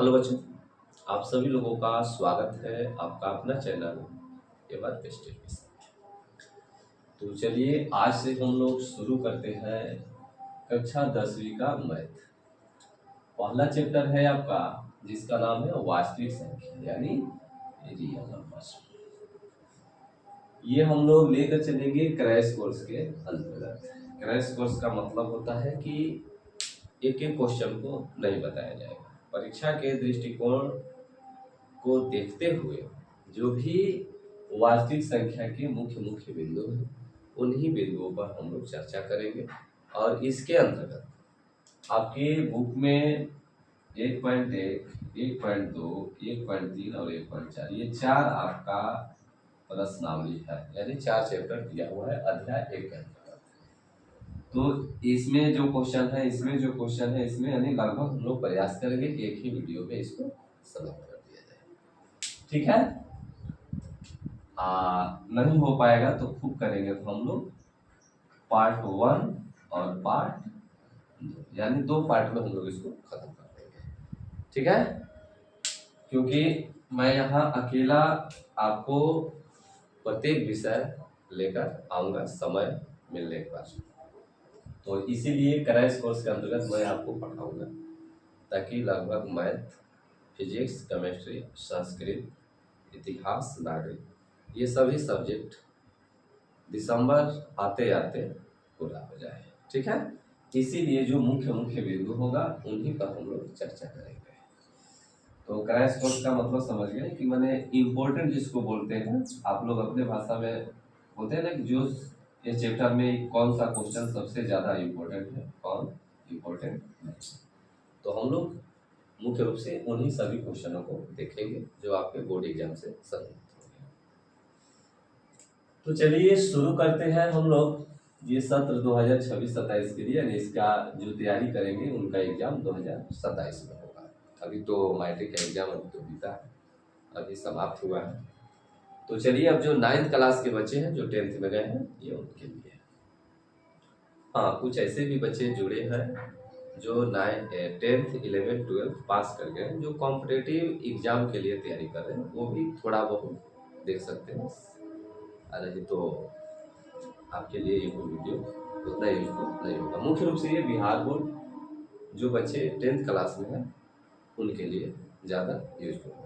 Hello बच्चों, आप सभी लोगों का स्वागत है आपका अपना चैनल एवर बेस्ट एडमिशन। तो चलिए आज से हम लोग शुरू करते हैं कक्षा 10वीं का मैथ। पहला चैप्टर है आपका जिसका नाम है वास्तविक संख्या यानी रियल नंबर्स। ये हम लोग लेकर चलेंगे क्रैश कोर्स के अंतर्गत। क्रैश कोर्स का मतलब होता है कि एक एक क्वेश्चन को नहीं बताया जाएगा। परीक्षा के दृष्टिकोण को देखते हुए जो भी वास्तविक संख्या के मुख्य मुख्य बिंदु हैं उन्हीं बिंदुओं पर हम लोग चर्चा करेंगे। और इसके अंतर्गत आपके बुक में 1.1, 1.2, 1.3 और 1.4 ये चार आपका प्रश्नावली है, यानी 4 चैप्टर दिया हुआ है अध्याय 1 के अंतर्गत। तो इसमें जो क्वेश्चन है इसमें यानी लगभग हम लोग प्रयास करेंगे कि एक ही वीडियो में इसको समाप्त कर दिया जाए, ठीक है। नहीं हो पाएगा तो खूब करेंगे तो हम लोग पार्ट 1 और पार्ट 2 यानी 2 पार्ट में हम लोग इसको खत्म कर देंगे, ठीक है। क्योंकि मैं यहाँ अकेला आपको प्रत्येक विषय लेकर आऊंगा समय मिलने के बाद, तो इसीलिए क्रैश कोर्स के अंतर्गत मैं आपको पढ़ाऊंगा ताकि लगभग मैथ, फिजिक्स, केमिस्ट्री, संस्कृत, इतिहास, नागरिक ये सभी सब्जेक्ट दिसंबर आते आते पूरा हो जाए, ठीक है। इसीलिए जो मुख्य मुख्य बिंदु होगा उन्हीं पर हम लोग चर्चा करेंगे। तो क्रैश कोर्स का मतलब समझ गए कि मैंने इम्पोर्टेंट जिसको बोलते हैं, आप लोग अपने भाषा में बोलते हैं ना कि जो इस चैप्टर में कौन सा क्वेश्चन सबसे ज्यादा इम्पोर्टेंट है, कौन इम्पोर्टेंट नहीं, तो हम लोग मुख्य रूप से उन्हीं सभी क्वेश्चनों को देखेंगे जो आपके बोर्ड एग्जाम से संबंधित होंगे। तो चलिए शुरू करते हैं हम लोग। ये सत्र 2026-27 के लिए यानी इसका जो तैयारी करेंगे उनका एग्जाम 2027 में होगा। अभी तो मैट्रिक का एग्जाम अभी तो बीता है, अभी समाप्त हुआ है। तो चलिए अब जो 9th क्लास के बच्चे हैं जो 10th में गए हैं ये उनके लिए। हाँ, कुछ ऐसे भी बच्चे जुड़े हैं जो 10th, 11th, 12th पास कर गए, जो कॉम्पिटेटिव एग्जाम के लिए तैयारी कर रहे हैं, वो भी थोड़ा बहुत देख सकते हैं। नहीं तो आपके लिए ये कोई वीडियो उतना यूजफुल नहीं होगा। मुख्य रूप से ये बिहार बोर्ड जो बच्चे 10th क्लास में हैं उनके लिए ज़्यादा यूजफुल होगा।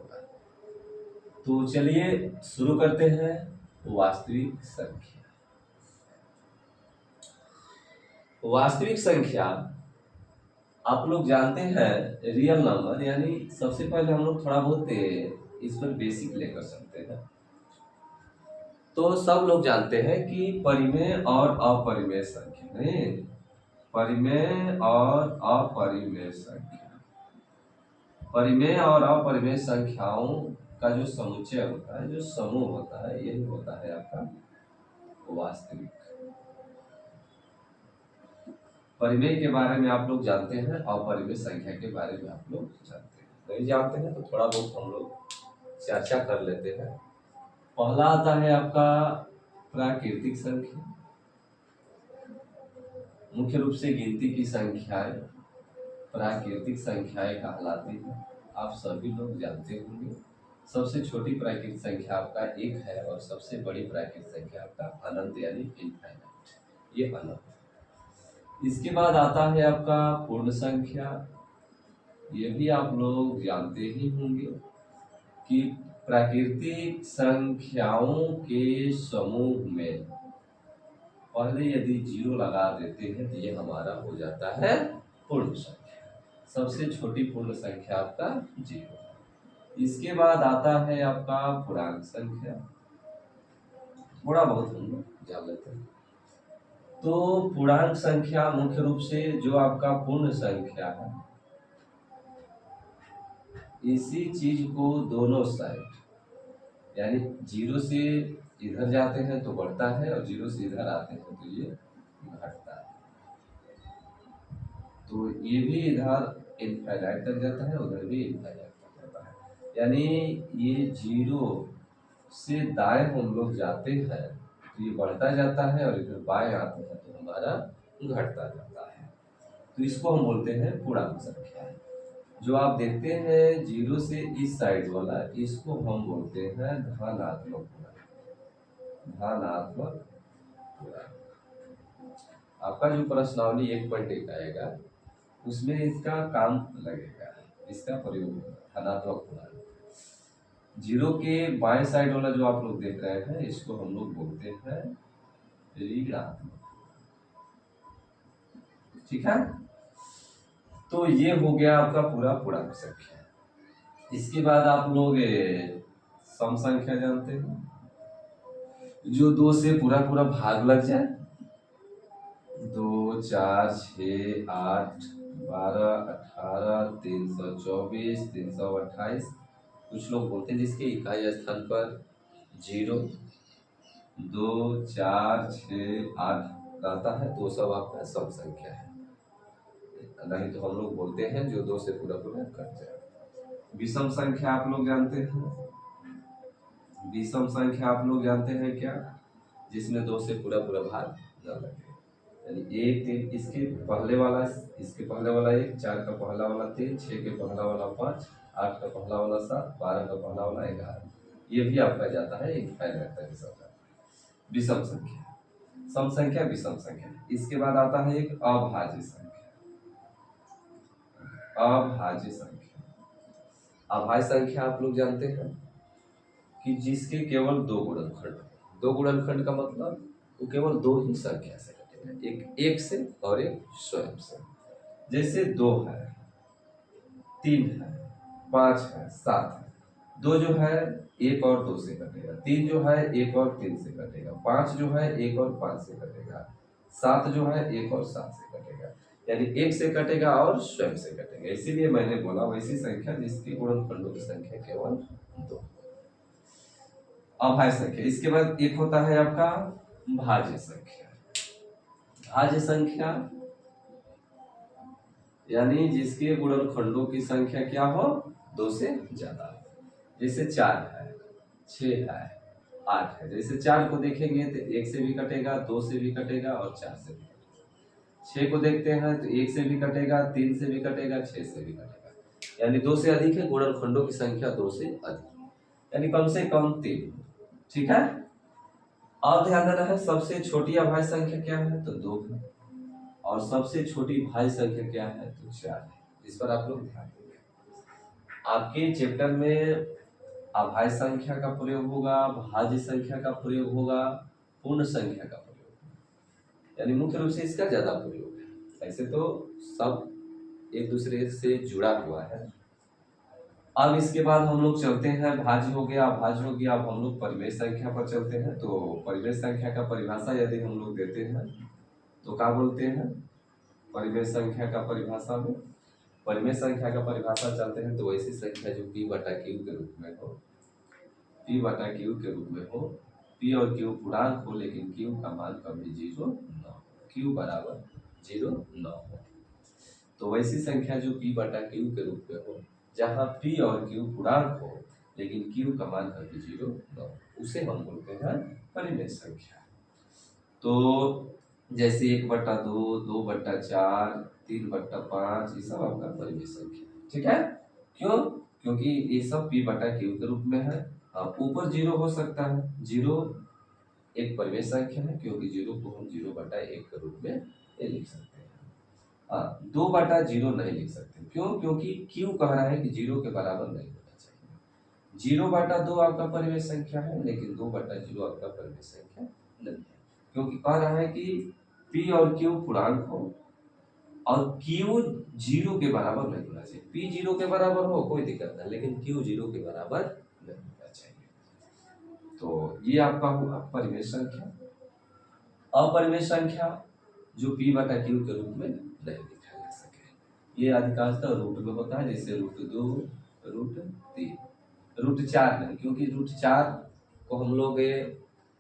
तो चलिए शुरू करते हैं वास्तविक संख्या। वास्तविक संख्या आप लोग जानते हैं रियल नंबर, यानी सबसे पहले हम लोग थोड़ा बहुत इस पर बेसिक लेकर चलते हैं। तो सब लोग जानते हैं कि परिमेय और अपरिमेय संख्या, नहीं परिमेय और अपरिमेय संख्या, परिमेय और अपरिमेय संख्याओं का जो समुच्चय होता है, जो समूह होता है, यही होता है आपका वास्तविक। परिमेय के बारे में आप लोग जानते हैं, अपरिमेय संख्या के बारे में आप लोग जानते हैं। नहीं जानते हैं तो थोड़ा बहुत हम लोग चर्चा कर लेते हैं। पहला आता है आपका प्राकृतिक संख्या। मुख्य रूप से गिनती की संख्याएं प्राकृतिक संख्याएं कहलाती हैं, आप सभी लोग जानते होंगे। सबसे छोटी प्राकृतिक संख्या आपका 1 है और सबसे बड़ी प्राकृतिक संख्या आपका अनंत यानी इनफाइनाइट, ये अनंत। इसके बाद आता है आपका पूर्ण संख्या। ये भी आप लोग जानते ही होंगे कि प्राकृतिक संख्याओं के समूह में पहले यदि 0 लगा देते हैं तो ये हमारा हो जाता है पूर्ण संख्या। सबसे छोटी पूर्ण संख्या आपका 0। इसके बाद आता है आपका पूर्णांक संख्या, थोड़ा बहुत हम लोग जान लेते हैं। तो पूर्णांक संख्या मुख्य रूप से जो आपका पूर्ण संख्या है, इसी चीज को दोनों साइड यानी 0 से इधर जाते हैं तो बढ़ता है और 0 से इधर आते हैं तो ये घटता है। तो ये भी इधर इनफाइनाइट तक जाता है, उधर भी इनफाइनाइट तक जाता है। यानी ये 0 से दाएं हम लोग जाते हैं तो ये बढ़ता जाता है और इधर बाएं आते हैं तो हमारा घटता जाता है। तो इसको हम बोलते हैं पूर्णांक संख्या। जो आप देखते हैं जीरो से इस साइड वाला, इसको हम बोलते हैं धनात्मक पूर्णांक। धनात्मक पूर्णांक। आपका जो प्रश्नावली 1.1 आएगा उसमें इसका काम लगेगा, इसका प्रयोग होगा, धनात्मक पूर्णांक। जीरो के बाएं साइड वाला जो आप लोग देख रहे हैं इसको हम लोग बोलते हैं ऋणात्मक। ठीक है, तो ये हो गया आपका पूरा पूर्णांक संख्या। इसके बाद आप लोग सम संख्या जानते हैं, जो 2 से पूरा पूरा भाग लग जाए। 2, 4, 6, 8, 12, 18, 324, 328। कुछ लोग बोलते हैं जिसके इकाई स्थान पर 0, 2, 4, 6, 8 रहता है तो सब आपका सम संख्या है। नहीं तो हम लोग बोलते हैं जो 2 से पूरा पूरा कट जाए। विषम संख्या आप लोग जानते हैं, विषम संख्या आप लोग जानते हैं क्या, जिसमें 2 से पूरा पूरा भाग न लगे। यानी 1, 3, इसके पहले वाला 1, 4 का पहला वाला 3, 6 के पहला वाला 5, 8 का पहला वाला 7, 12 का पहला वाला 11। ये भी आपका जाता है एक फाइल रहता है विषम संख्या। सम संख्या विषम संख्या। इसके बाद आता है एक अभाज्य संख्या। अभाज्य संख्या, अभाज्य संख्या आप लोग जानते हैं कि जिसके केवल 2 गुणनखंड। 2 गुणनखंड का मतलब वो केवल 2 ही संख्या से कटेगा, एक से और एक स्वयं से। जैसे 2 है, 3 है, 5 है, 7 है। 2 जो है 1 और 2 से कटेगा, 3 जो है 1 और 3 से कटेगा, 5 जो है 1 और 5 से कटेगा, 7 जो है 1 और 7 से कटेगा। यानी 1 से कटेगा और स्वयं से कटेगा। इसीलिए मैंने बोला वैसी संख्या जिसकी गुणनखंडों की संख्या केवल 2। अभाज्य संख्या। इसके बाद एक होता है आपका भाज्य संख्या। भाज्य संख्या यानी जिसके गुणनखंडों की संख्या क्या हो, 2 से ज्यादा। जैसे 4 है, 6 है, 8 है। जैसे 4 को देखेंगे तो 1 से भी कटेगा, 2 से भी कटेगा और 4 से भी कटेगा। 6 को देखते हैं तो 1 से भी कटेगा, 3 से भी कटेगा, 6 से भी कटेगा। यानी 2 से अधिक है, गुणनखंडों की संख्या 2 से अधिक, यानी कम से कम 3। ठीक है, अब ध्यान देना है सबसे छोटी अभाज्य संख्या क्या है, तो 2 है। और सबसे छोटी भाज्य संख्या क्या है, तो 4 है। इस पर आप लोग ध्यान देंगे। आपके चैप्टर में अभाज्य संख्या का प्रयोग होगा, भाज्य संख्या का प्रयोग होगा, पूर्ण संख्या का प्रयोग होगा। यानी मुख्य रूप से इसका ज्यादा प्रयोग है। ऐसे तो सब एक दूसरे से जुड़ा हुआ है। अब इसके बाद हम लोग चलते हैं, भाज्य हो गया, अभाज्य हो गया। अब हम लोग परिमेय संख्या पर चलते हैं। तो परिमेय संख्या का परिभाषा यदि हम लोग देते हैं तो क्या बोलते हैं, परिमेय संख्या का परिभाषा में, परिमेय संख्या का परिभाषा चलते हैं तो ऐसी संख्या जो p बटा q के रूप में हो, p बटा q के रूप में हो, p और q पूर्णांक हो लेकिन q का मान कभी 0 न हो, q बराबर 0 न हो। तो वैसी संख्या जो p बटा q के रूप में हो, जहाँ p और q पूर्णांक हो लेकिन q का मान कभी 0 न हो, उसे हम बोलते हैं परिमेय संख्या। तो जैसे 1/2, 2/4, 3/5, ये सब आपका परिमेय संख्या। ठीक है, क्यों, क्योंकि ये सब p बटा q के रूप में है। ऊपर 0 हो सकता है, 0 एक परिमेय संख्या है क्योंकि 0 को हम 0/1 के रूप में ये लिख सकते हैं। 2/0 नहीं लिख सकते, क्यों, क्योंकि q कह रहा है कि 0 के बराबर नहीं होना चाहिए। 0/2 आपका परिमेय संख्या है लेकिन 2/0 आपका परिमेय संख्या नहीं है, क्योंकि कह रहा है कि p और q पूर्णांक हो और q 0 के बराबर नहीं होना चाहिए। p 0 के बराबर हो कोई दिक्कत नहीं, लेकिन q 0 के बराबर नहीं होना चाहिए। तो ये आपका हुआ परिमेय संख्या। अपरिमेय संख्या जो p बटा q के रूप में नहीं लिखा जा सके, ये अधिकांशतः रूट में होता है। जैसे √2, √3, √4 नहीं, क्योंकि √4 को हम लोग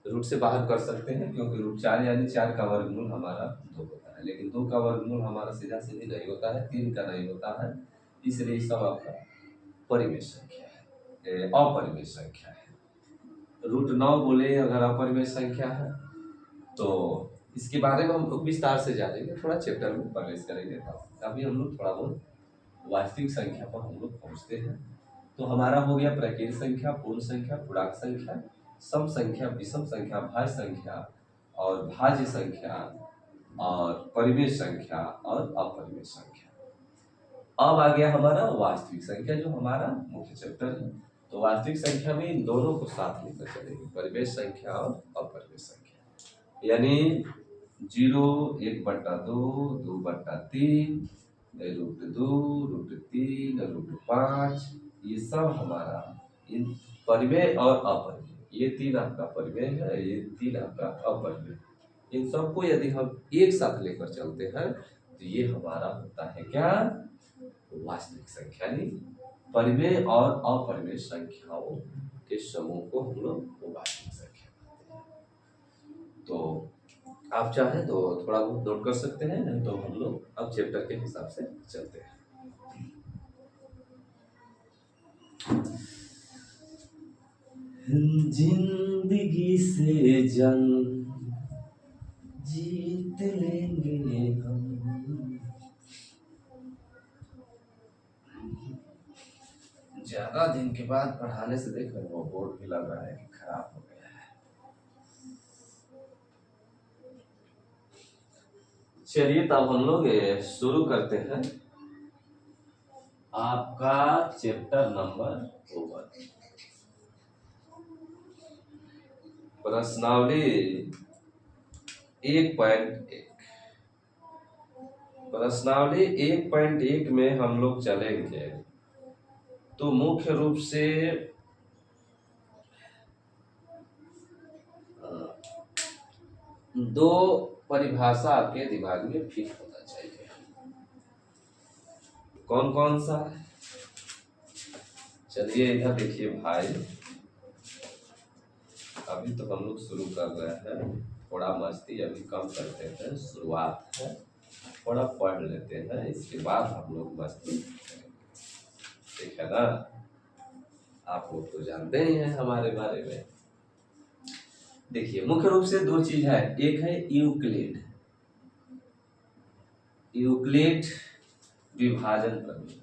रूट से बाहर कर सकते हैं, क्योंकि √4 यानी 4 का वर्गमूल हमारा 2 होता है, लेकिन 2 का वर्गमूल हमारा सीधा सीधी नहीं होता है, 3 का नहीं होता है। इसलिए सब आपका परिमेय संख्या है, अपरिमेय संख्या है। √9 बोले अगर अपरिमेय संख्या है तो इसके बारे में हम लोग विस्तार से जानेंगे, थोड़ा चैप्टर में प्रवेश करेंगे। अभी हम लोग थोड़ा बहुत वास्तविक संख्या पर हम लोग पहुंचते हैं। तो हमारा हो गया प्रकीर्ण संख्या, पूर्ण संख्या, पूर्णांक संख्या, सम संख्या, विषम संख्या, भाज्य संख्या और भाज्य संख्या और परिमेय संख्या और अपरिमेय संख्या। अब आ गया हमारा वास्तविक संख्या जो हमारा मुख्य चैप्टर है। तो वास्तविक संख्या में इन दोनों को साथ लेकर चलेंगे, परिमेय संख्या और अपरिमेय संख्या। यानी 0, 1/2, 2/3, √2, √3, √5, ये सब हमारा इन परिमेय और अपरिमेय, ये 3 आपका परिमेय है, ये 3 आपका अपरिमेय। इन सबको यदि हम एक साथ लेकर चलते हैं तो ये हमारा होता है क्या, वास्तविक संख्या। यानी परिमेय और अपरिमेय संख्याओं के समूह को हम लोग वास्तविक संख्या कहते हैं। तो आप चाहें तो थोड़ा बहुत नोट कर सकते हैं, नहीं तो हम लोग अब चैप्टर के हिसाब से चलते हैं। जिंदगी से जंग जीत लेंगे हम, ज्यादा दिन के बाद पढ़ाने से देख रहे हो बोर्ड भी लग रहा है कि खराब हो गया है। चलिए तब हम लोग शुरू करते हैं आपका चैप्टर नंबर 1, प्रश्नावली 1.1। प्रश्नावली 1.1 में हम लोग चलेंगे तो मुख्य रूप से दो परिभाषा आपके दिमाग में फिट होना चाहिए। कौन कौन सा? चलिए इधर देखिए भाई, अभी तो हम लोग शुरू कर रहे हैं, थोड़ा मस्ती अभी कम करते हैं, शुरुआत है, थोड़ा पढ़ लेते हैं, इसके बाद हम लोग मस्ती, ठीक है ना। आप लोग तो जानते ही हैं हमारे बारे में। देखिए मुख्य रूप से दो चीज है, एक है यूक्लिड, यूक्लिड विभाजन प्रमेय।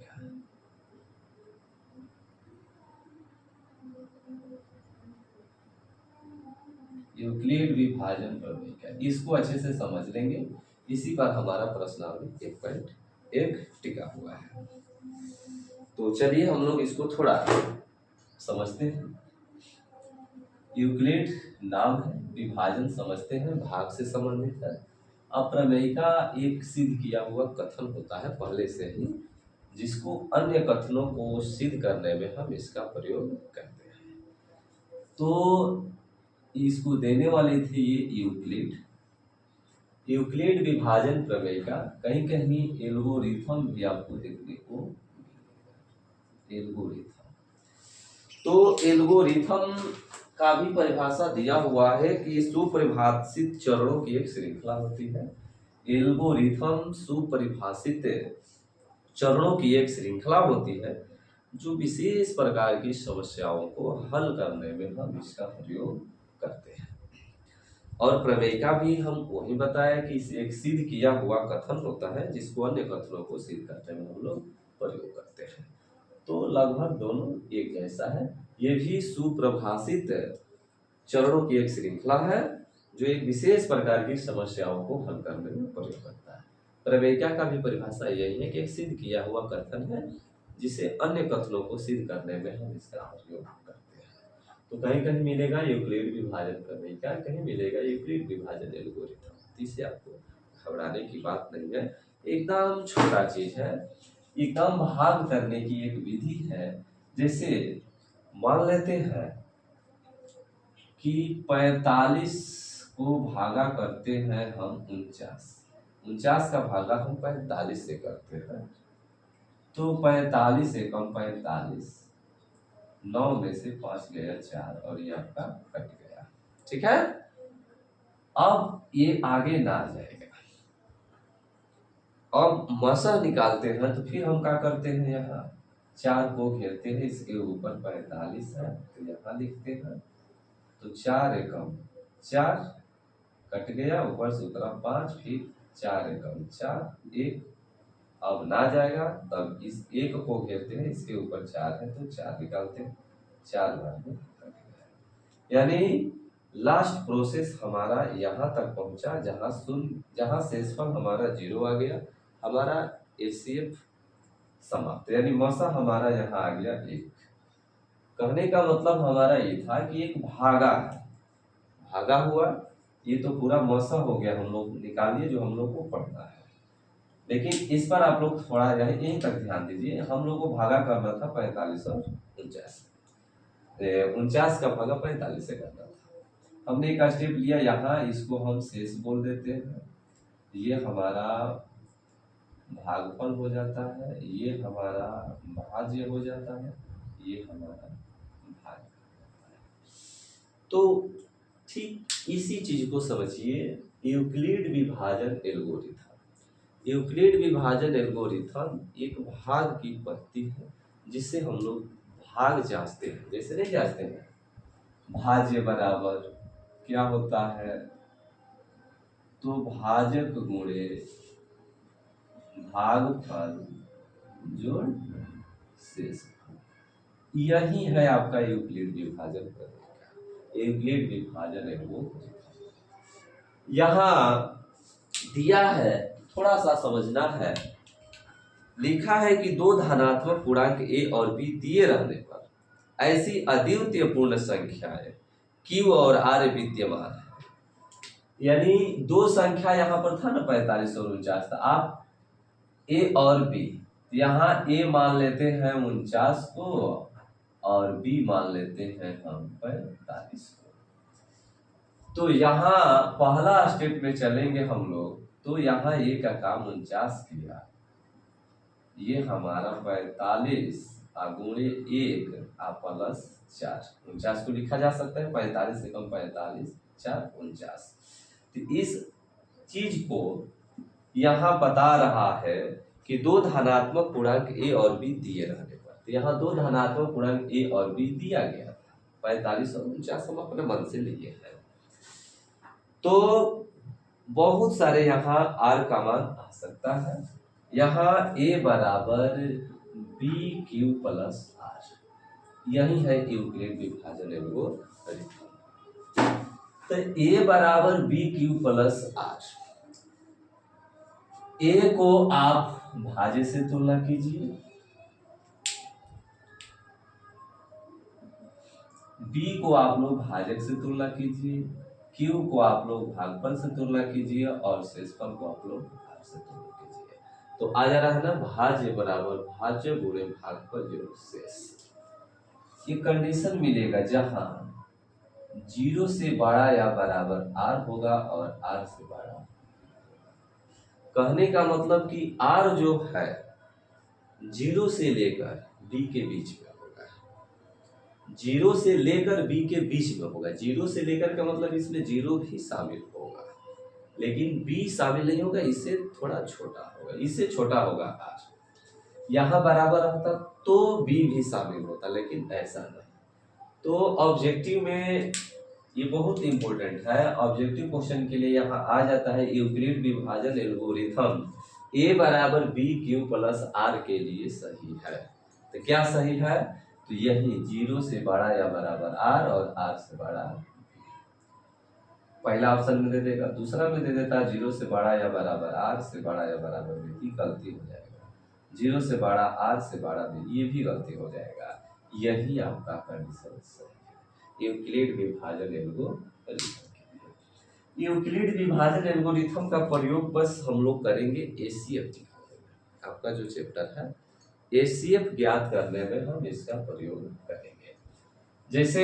यूक्लिड विभाजन प्रमेय, इसको अच्छे से समझ लेंगे, इसी पर हमारा प्रश्नावली 1.1 टिका हुआ है। तो चलिए हम लोग इसको थोड़ा समझते हैं। यूक्लिड नाम है, विभाजन समझते हैं, भाग से संबंधित है। अप्रमेय का एक सिद्ध किया हुआ कथन होता है पहले से ही, जिसको अन्य कथनों को सिद्ध करने में हम इसका प्रयोग करते हैं। तो इसको देने वाले थे ये यूक्लिड। यूक्लिड विभाजन प्रमेय का कहीं कहीं एल्गोरिथम भी आपको देखने को मिलेगा। एल्गोरिथम, तो एल्गोरिथम का भी परिभाषा दिया हुआ है कि सुपरिभाषित चरणों की एक श्रृंखला होती है। एल्गोरिथम सुपरिभाषित चरणों की एक श्रृंखला होती है जो विशेष प्रकार की समस्याओं को हल करने में हम इसका प्रयोग करते हैं। और प्रमेय का भी हम वही बताया कि एक सिद्ध किया हुआ कथन होता है जिसको अन्य कथनों को सिद्ध करने में हम लोग प्रयोग करते हैं। तो लगभग दोनों एक जैसा है। ये भी सुप्रभाषित चरणों की एक श्रृंखला है जो एक विशेष प्रकार की समस्याओं को हल करने में प्रयोग करता है। प्रमेयिका का भी परिभाषा यही है कि एक सिद्ध किया हुआ कथन है जिसे अन्य कथनों को सिद्ध करने में हम इसका प्रयोग करते हैं। तो कहीं कहीं मिलेगा यूक्लिड विभाजन प्रमेयिका, कहीं मिलेगा यूक्लिड विभाजन एल्गोरिथम। इसे आपको घबराने की बात नहीं है, एकदम छोटा चीज है, एकदम भाग करने की एक विधि है। जैसे मान लेते हैं कि 45 को भागा करते हैं हम 49 का भागा हम 45 से करते हैं, तो 45 एकम 45, 9 में से 5 गया 4 और ये आपका कट गया, ठीक है। अब ये आगे ना आ जाएगा। अब मसा निकालते हैं तो फिर हम क्या करते हैं, यहाँ 4 को घेरते हैं, इसके ऊपर 45 है तो यहाँ लिखते हैं, तो 4 एकम 4 कट गया, ऊपर से उतरा 5, फिर 4 एकम 4 1 अब ना जाएगा तब इस एक को घेरते हैं, इसके ऊपर 4 है तो 4 निकालते हैं, 4 बार में यानी लास्ट प्रोसेस हमारा यहाँ तक पहुंचा जहां शेषफल हमारा 0 आ गया, हमारा एचसीएफ समाप्त, यानी मसा हमारा यहाँ आ गया 1। कहने का मतलब हमारा ये था कि एक भागा हुआ, ये तो पूरा मसा हो गया, हम लोग निकालिए जो हम लोग को पढ़ना है। लेकिन इस पर आप लोग थोड़ा यहीं तक ध्यान दीजिए, हम लोग को भागा करना था 45 और 49, 49 का भागा 45 से करना था। हमने एक स्टेप लिया यहाँ, इसको हम शेष बोल देते हैं, ये हमारा भागफल हो जाता है, ये हमारा भाज्य हो जाता है, ये हमारा भाग। तो ठीक इसी चीज को समझिए, यूक्लिड विभाजन एल्गोरिथम। यूक्लिड विभाजन एल्गोरिथम एक भाग की पद्धति है जिससे हम लोग भाग जांचते हैं। जैसे नहीं जांचते हैं, भाज्य बराबर क्या होता है, तो भाजक गुणे भागफल जोड़ शेषफल, यही है आपका यूक्लिड विभाजन। यूक्लिड विभाजन एल्गोरिथम यहाँ दिया है, थोड़ा सा समझना है। लिखा है कि दो धनात्मक पूर्णांक a और b दिए रहने पर ऐसी अद्वितीय पूर्ण संख्याएं q और r विद्यमान है। यानी दो संख्या यहाँ पर था ना 45 और 49, था आप a और b, यहाँ a मान लेते हैं 49 को और b मान लेते हैं हम 45 को। तो यहाँ पहला स्टेप में चलेंगे हम लोग, तो यहाँ a का काम 49 किया, ये हमारा 45 गुणे 1 प्लस 4, 49 को लिखा जा सकता है 45 से कम 45, 4 49। तो इस चीज को यहाँ बता रहा है कि दो धनात्मक पूर्णांक a और b दिए रहने पर, तो यहाँ दो धनात्मक पूर्णांक a और b दिया गया था, 45 और 49 हम अपने मन से लिए हैं। तो बहुत सारे यहाँ r का मान आ सकता है, यहाँ a बराबर b क्यू प्लस r, यही है यूक्लिड विभाजन एल्गोरिथम। तो a बराबर b Q plus r, a को आप भाज्य से तुलना कीजिए, b को आप लोग भाजक से तुलना कीजिए, q को आप लोग भागफल से तुलना कीजिए और शेषफल को आप लोग भाग से तुलना कीजिए। तो आ जा रहा है ना, भाज्य बराबर भाज्य गुणे भागफल जोड़ शेष। ये कंडीशन मिलेगा जहां 0 से बड़ा या बराबर r होगा और r से बड़ा। कहने का मतलब कि r जो है 0 से लेकर b के बीच में होगा, 0 से लेकर b के बीच में होगा। 0 से लेकर का मतलब इसमें 0 भी शामिल होगा, लेकिन b शामिल नहीं होगा, इससे थोड़ा छोटा होगा, इससे छोटा होगा r। यहाँ बराबर रहता तो b भी शामिल होता, लेकिन ऐसा नहीं। तो ऑब्जेक्टिव में ये बहुत इंपॉर्टेंट है, ऑब्जेक्टिव क्वेश्चन के लिए यहाँ आ जाता है यूक्लिड विभाजन एल्गोरिथम a बराबर b क्यू प्लस r के लिए सही है। तो क्या सही है, तो यही 0 से बड़ा या बराबर r और r से बड़ा। पहला ऑप्शन में दे देगा, दूसरा में दे देता है 0 से बड़ा या बराबर r से बड़ा या बराबर b, गलती हो जाएगा। 0 से बड़ा r से बड़ा b, ये भी गलती हो जाएगा। यही आपका कंडीशन सही है यूक्लिड विभाजन एल्गोरिथम। यूक्लिड विभाजन एल्गोरिथम का प्रयोग बस हम लोग करेंगे एचसीएफ, आपका जो चैप्टर है एचसीएफ ज्ञात करने में हम इसका प्रयोग करेंगे। जैसे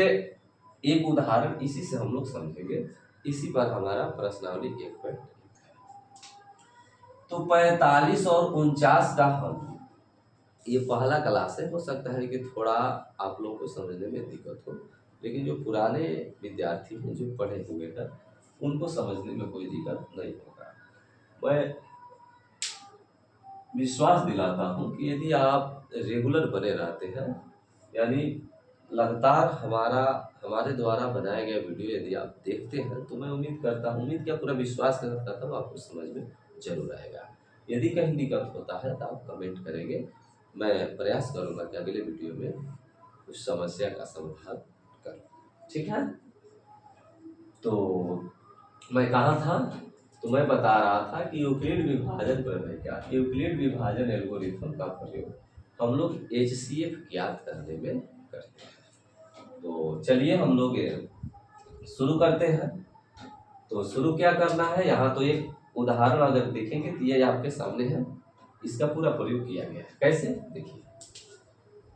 एक उदाहरण इसी से हम लोग समझेंगे, इसी पर हमारा प्रश्नावली 1 है। तो 45 और 49 का हल, ये पहला क्लास है, हो सकता है कि थोड़ा आप लोगों को समझने में दिक्कत हो, लेकिन जो पुराने विद्यार्थी हैं जो पढ़े हुए हैं उनको समझने में कोई दिक्कत नहीं होगा। मैं विश्वास दिलाता हूं कि यदि आप रेगुलर बने रहते हैं, यानी लगातार हमारे द्वारा बनाया गया वीडियो यदि आप देखते हैं, तो मैं उम्मीद क्या पूरा विश्वास करता हूँ आपको समझ में जरूर आएगा। यदि कहीं दिक्कत होता है तो आप कमेंट करेंगे, मैं प्रयास करूंगा कि अगले वीडियो में उस समस्या का समाधान करूं। ठीक है, तो मैं कहाँ था, तो मैं बता रहा था कि यूक्लिड विभाजन प्रमेय क्या, यूक्लिड विभाजन एल्गोरिथम का प्रयोग हम लोग HCF ज्ञात करने में करते हैं। तो चलिए हम लोग शुरू करते हैं। तो शुरू क्या करना है, यहाँ तो एक उदाहरण अगर देखेंगे तो ये आपके सामने है, इसका पूरा प्रयोग किया गया है। कैसे देखिए,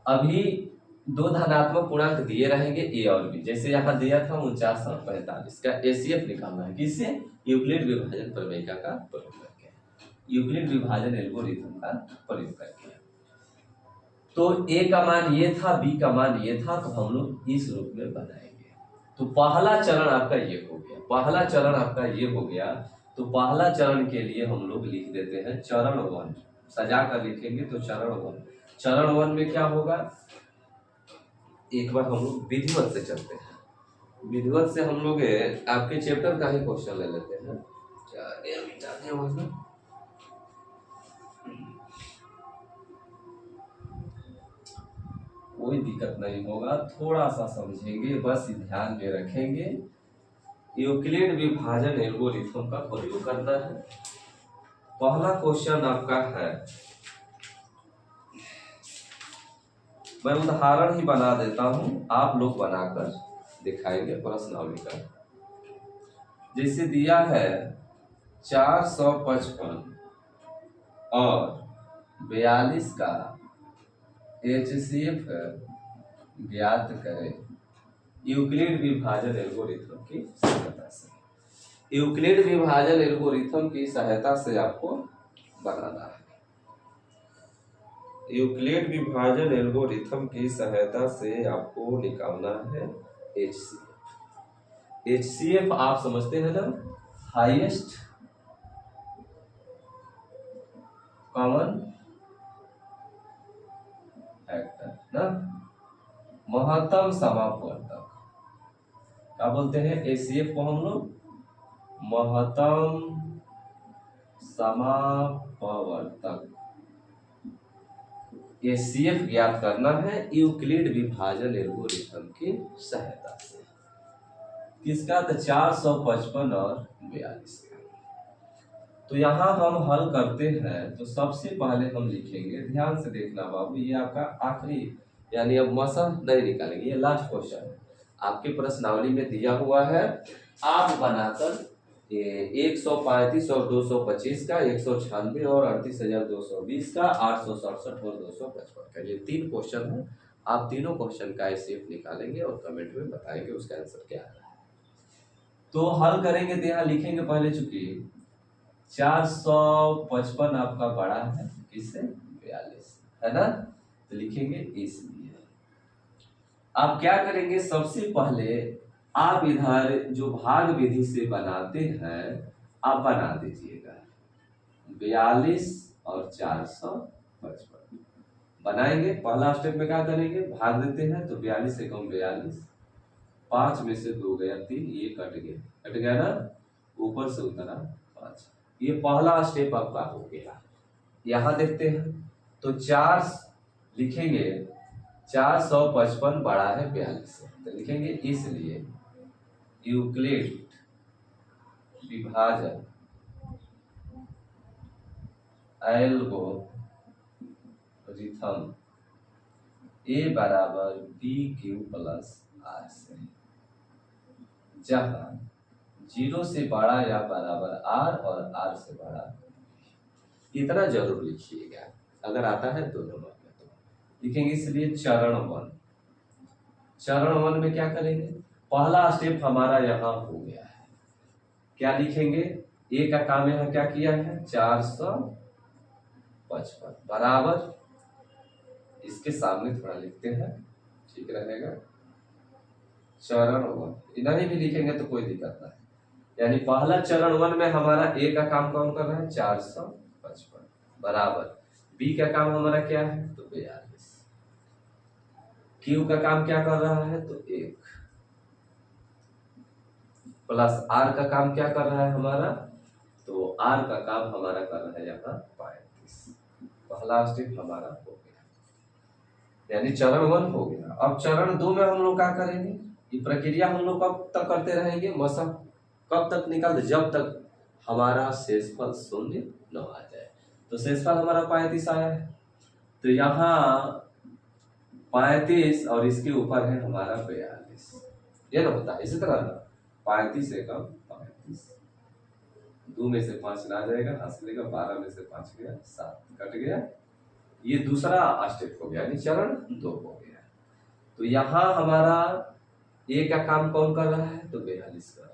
अभी दो धनात्मक पूर्णांक दिए रहेंगे ए और बी, जैसे यहाँ दिया था 49 और 45 का HCF निकालना है। किससे, यूक्लिड विभाजन प्रमेयिका का प्रयोग करके, यूक्लिड विभाजन एल्गोरिथम का प्रयोग करके। तो ए का मान ये था, बी का मान ये था, तो हम लोग इस रूप में बनाएंगे। तो पहला चरण आपका ये हो गया, पहला चरण आपका ये हो गया। तो पहला चरण के लिए हम लोग लिख देते हैं चरण 1, सजा कर लिखेंगे तो चरण 1। चरण 1 में क्या होगा, एक बार हम लोग विधिवत से चलते हैं। विधिवत से हम लोग आपके चैप्टर का ही क्वेश्चन ले लेते हैं। कोई दिक्कत नहीं होगा, थोड़ा सा समझेंगे, बस ध्यान में रखेंगे। यूक्लिड विभाजन एल्गोरिथम का प्रयोग करना है। पहला क्वेश्चन आपका है, मैं उदाहरण ही बना देता हूं, आप लोग बनाकर दिखाएंगे प्रश्नावली का। जैसे दिया है 455 और 42 का HCF ज्ञात करें यूक्लिड विभाजन एल्गोरिथम की सहायता से। यूक्लिड विभाजन एल्गोरिथम की सहायता से आपको बनाना है। यूक्लिड विभाजन एल्गोरिथम की सहायता से आपको निकालना है HCF। HCF आप समझते हैं ना, हाईएस्ट कॉमन फैक्टर ना, महत्तम समापवर्तक। क्या बोलते हैं, HCF को हम लोग महत्तम समापवर्तक HCF ज्ञात करना है यूक्लिड विभाजन एल्गोरिथम की सहायता से। किसका, तो 455 और 42 का। तो यहाँ हम हल करते हैं, तो सबसे पहले हम लिखेंगे, ध्यान से देखना बाबू, ये आपका आखिरी यानी अब मसह नहीं निकालेंगे, ये लास्ट क्वेश्चन है आपके प्रश्नावली में दिया हुआ है। आप बनाकर 135 और 225 का, 196 और 38,220 का, 867 और 255 का, ये 3 क्वेश्चन है। आप तीनों क्वेश्चन का HCF निकालेंगे और कमेंट में बताएंगे उसका आंसर क्या आ रहा है। तो हल करेंगे तो यहाँ लिखेंगे पहले, चूंकि 455 आपका बड़ा है किससे, 42 है ना, तो लिखेंगे इसलिए। आप क्या करेंगे, सबसे पहले आप इधर जो भाग विधि से बनाते हैं आप बना दीजिएगा, 42 और 455 बनाएंगे। पहला स्टेप में क्या करेंगे, भाग देते हैं, तो 42 से कम 42, 5 में से 2 गया 3, ये कट गया ना, ऊपर से उतरा 5। ये पहला स्टेप आपका हो गया। यहां देखते हैं, तो 4 लिखेंगे, 455 बड़ा है 42 से, तो लिखेंगे इसलिए यूक्लिड विभाजन एल्गोरिथम A बराबर BQ प्लस R से, जहां 0 से बड़ा या बराबर R और R से बड़ा, इतना जरूर लिखिएगा, अगर आता है 2 नंबर में तो लिखेंगे। इसलिए चरण 1, चरण 1 में क्या करेंगे, पहला स्टेप हमारा यहाँ हो गया है, क्या लिखेंगे, ए का काम यहाँ क्या किया है, 455 बराबर, इसके सामने थोड़ा लिखते हैं ठीक रहेगा, चरण 1 इधर भी लिखेंगे तो कोई दिक्कत नहीं। यानी पहला चरण 1 में हमारा ए का काम कौन कर रहा है, 455 बराबर, बी का काम हमारा क्या है, तो 42, क्यू का काम क्या कर रहा है, तो 1, प्लस आर का काम क्या कर रहा है हमारा तो आर का काम हमारा कर रहा है यहाँ 35। पहला स्टेप हमारा हो गया, यानी चरण 1 हो गया। अब चरण 2 में हम लोग क्या करेंगे, ये प्रक्रिया हम लोग कब तक करते रहेंगे, मशक कब तक निकालते, जब तक हमारा शेषफल शून्य न आ जाए। तो शेषफल हमारा 35 आया है, तो यहाँ 35 और इसके ऊपर है हमारा 42, ये ना होता है इसी तरह ना, 35 से कम 35, 2 में से 5 ना जाएगा, हंस लेगा, 12 में से 5 गया, 7 कट गया। ये दूसरा स्टेप हो गया, यानी चरण 2 हो गया। तो यहाँ हमारा ए का काम कौन कर रहा है, तो 42 कर रहा है।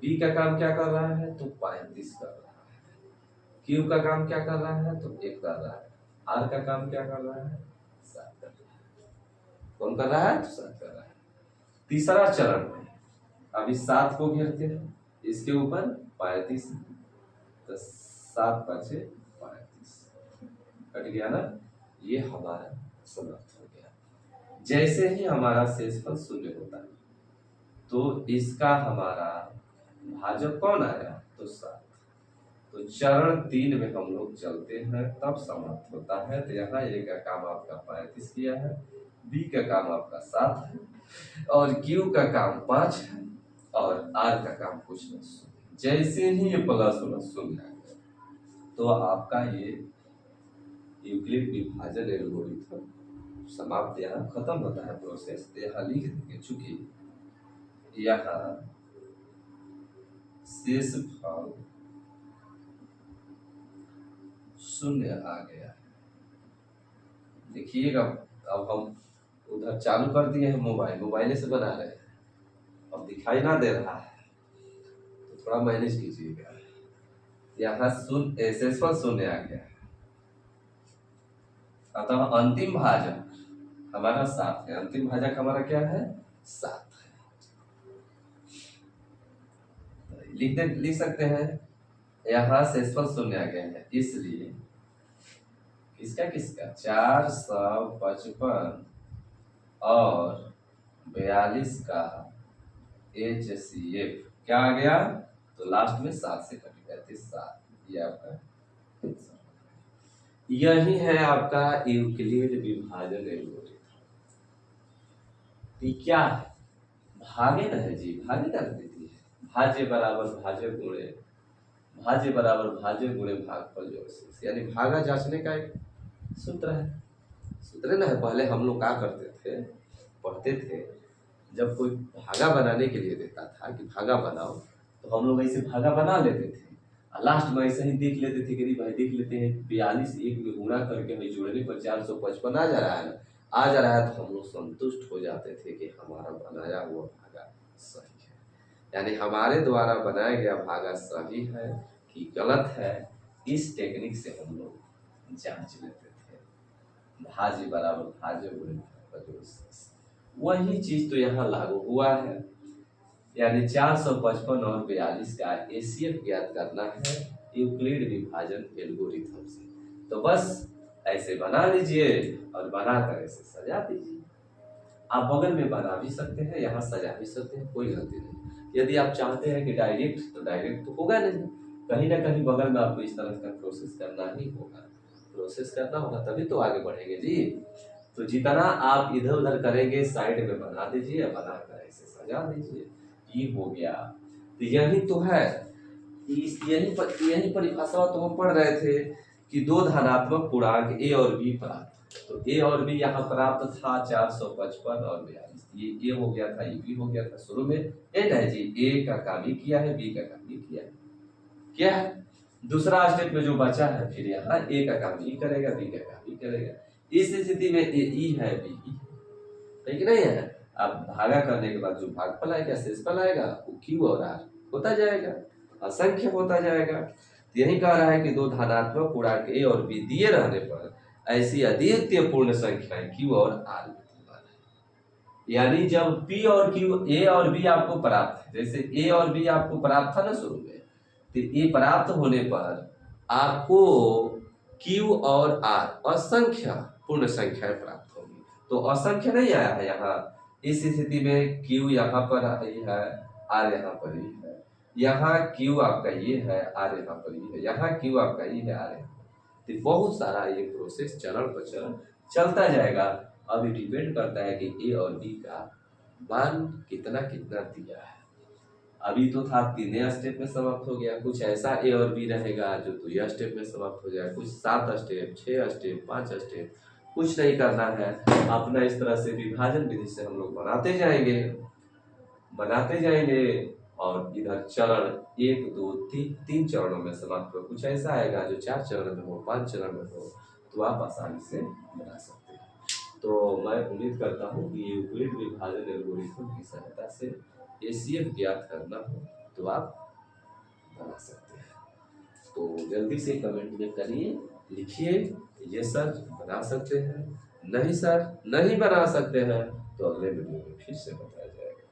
बी का काम क्या कर रहा है, तो 35 कर रहा है। क्यू का काम क्या कर रहा है, तो 1 कर रहा है। आर का काम क्या कर रहा है, 7 कर रहा है। कौन कर रहा है, तो 7 कर रहा है। तीसरा चरण में अब इस 7 को घेरते हैं, इसके ऊपर 35, तो 7 5 35 कट गया ना, ये हमारा समाप्त हो गया। जैसे ही हमारा शेषफल शून्य होता है तो इसका हमारा भाजक कौन आया, तो 7। तो चरण 3 में हम लोग चलते हैं, तब समाप्त होता है। तो यहाँ ए का काम आपका 35 किया है, बी का काम आपका 7 है, और क्यू का काम 5 है, और आर का काम कुछ नहीं। जैसे ही ये प्लस शून्य आ गया तो आपका ये यूक्लिड विभाजन एल्गोरिथम समाप्त, यहाँ खत्म होता है प्रोसेस। यहाँ लिख देंगे, चूंकि यहाँ शेषफल शून्य आ गया है। देखिएगा, अब हम उधर चालू कर दिए हैं, मोबाइल से बना रहे हैं, अब दिखाई ना दे रहा है, तो थोड़ा मैनेज कीजिएगा। यहाँ शेषफल शून्य आ गया है, अतः अंतिम भाजक हमारा 7 है। अंतिम भाजक हमारा क्या है, 7 है। लिख सकते हैं, यहाँ शेषफल शून्य आ गया है, इसलिए किसका 455 और 42 का HCF क्या आ गया, तो लास्ट में 7 से कट गया, 7। ये आपका यही है आपका यूक्लिड विभाजन एल्गोरिथम। क्या है, भागे ना है जी, भागे कर देती है। भाज्य बराबर भाज्य गुणे भागफल जोड़ शेष, यानी भागा जांचने का एक सूत्र है। सूत्र ना है, पहले हम लोग क्या करते थे, पढ़ते थे, जब कोई भागा बनाने के लिए देता था कि भागा बनाओ, तो हम लोग ऐसे भागा बना लेते थे, लास्ट में ऐसे ही देख लेते थे कि भाई देख लेते हैं 42 1 में गुणा करके हमें जोड़ने पर 455 आ जा रहा है ना, आ जा रहा है, तो हम लोग संतुष्ट हो जाते थे कि हमारा बनाया हुआ भागा सही है, यानी हमारे द्वारा बनाया गया भागा सही है कि गलत है। इस टेक्निक से हम लोग जांच लेते थे। भाज्य बराबर भाज्य गुणे भागफल जोड़ शेष, वही चीज तो यहाँ लागू हुआ है, यानी 455 और 42 का HCF ज्ञात करना है यूक्लिड विभाजन एल्गोरिथम से। तो बस ऐसे बना लीजिए और बनाकर ऐसे सजा दीजिए। आप बगल में बना भी सकते हैं, यहाँ सजा भी सकते हैं, कोई गलती नहीं। यदि आप चाहते हैं कि डायरेक्ट, तो डायरेक्ट तो होगा नहीं, कहीं ना कहीं बगल में आपको इस तरह का प्रोसेस करना ही होगा। प्रोसेस करना होगा तभी तो आगे बढ़ेंगे जी। तो जितना आप इधर उधर करेंगे, साइड में बना दीजिए, बनाकर ऐसे सजा दीजिए, ये हो गया। तो यही तो है, यही परिभाषा तो हम पढ़ रहे थे कि 2 धनात्मक पूर्णांक ए और बी प्राप्त। तो ए और बी यहाँ प्राप्त था 455 और 42, ये ए हो गया था, ये बी हो गया था। शुरू में ए नहीं जी, ए का काम ही किया है, बी का काम ही किया है, क्या है दूसरा स्टेप में जो बचा है, फिर यहाँ ए का काम ही करेगा, बी का काम ही करेगा। इस स्थिति में ए ई है, बी ई है कि नहीं है। अब भागा करने के बाद जो भागफल आएगा, शेषफल आएगा, वो क्यू और आर होता जाएगा, असंख्य होता जाएगा। तो यही कह रहा है कि 2 धनात्मक पूर्णांक ए और बी दिए रहने पर ऐसी अद्वितीय पूर्ण संख्याएं क्यू और आर विद्यमान है। यानी जब पी और क्यू, ए और बी आपको प्राप्त है, जैसे ए और बी आपको प्राप्त था ना शुरू में, तो ए प्राप्त होने पर आपको क्यू और आर असंख्य पूर्ण संख्याएं प्राप्त होगी। तो असंख्य नहीं आया है यहाँ, इस स्थिति में क्यू यहाँ पर ही है, आर यहाँ पर ही है, यहाँ क्यू आपका ये है, आर यहाँ पर ये है, यहाँ क्यू आपका ये है, आर है। तो बहुत सारा ये प्रोसेस चरण पर चरण चलता जाएगा। अभी डिपेंड करता है कि ए और बी का मान कितना कितना दिया है। अभी तो था 3 स्टेप में समाप्त हो गया, कुछ ऐसा ए और बी रहेगा जो 2 स्टेप में समाप्त हो जाएगा, कुछ 7 स्टेप, 6 स्टेप, 5 स्टेप। कुछ नहीं करना है, अपना इस तरह से विभाजन विधि से हम लोग बनाते जाएंगे और इधर चरण 1 2 3 चरणों में समाप्त हो। कुछ ऐसा आएगा जो 4 चरण में हो, 5 चरण में हो, तो आप आसानी से बना सकते हैं। तो मैं उम्मीद करता हूँ कि यूक्लिड विभाजन एल्गोरिथम की सहायता से एसीएफ ज्ञात करना हो तो आप बना सकते हैं। तो जल्दी से कमेंट में करिए, लिखिए ये सर बना सकते हैं, नहीं सर नहीं बना सकते हैं, तो अगले वीडियो में फिर से बताया जाएगा।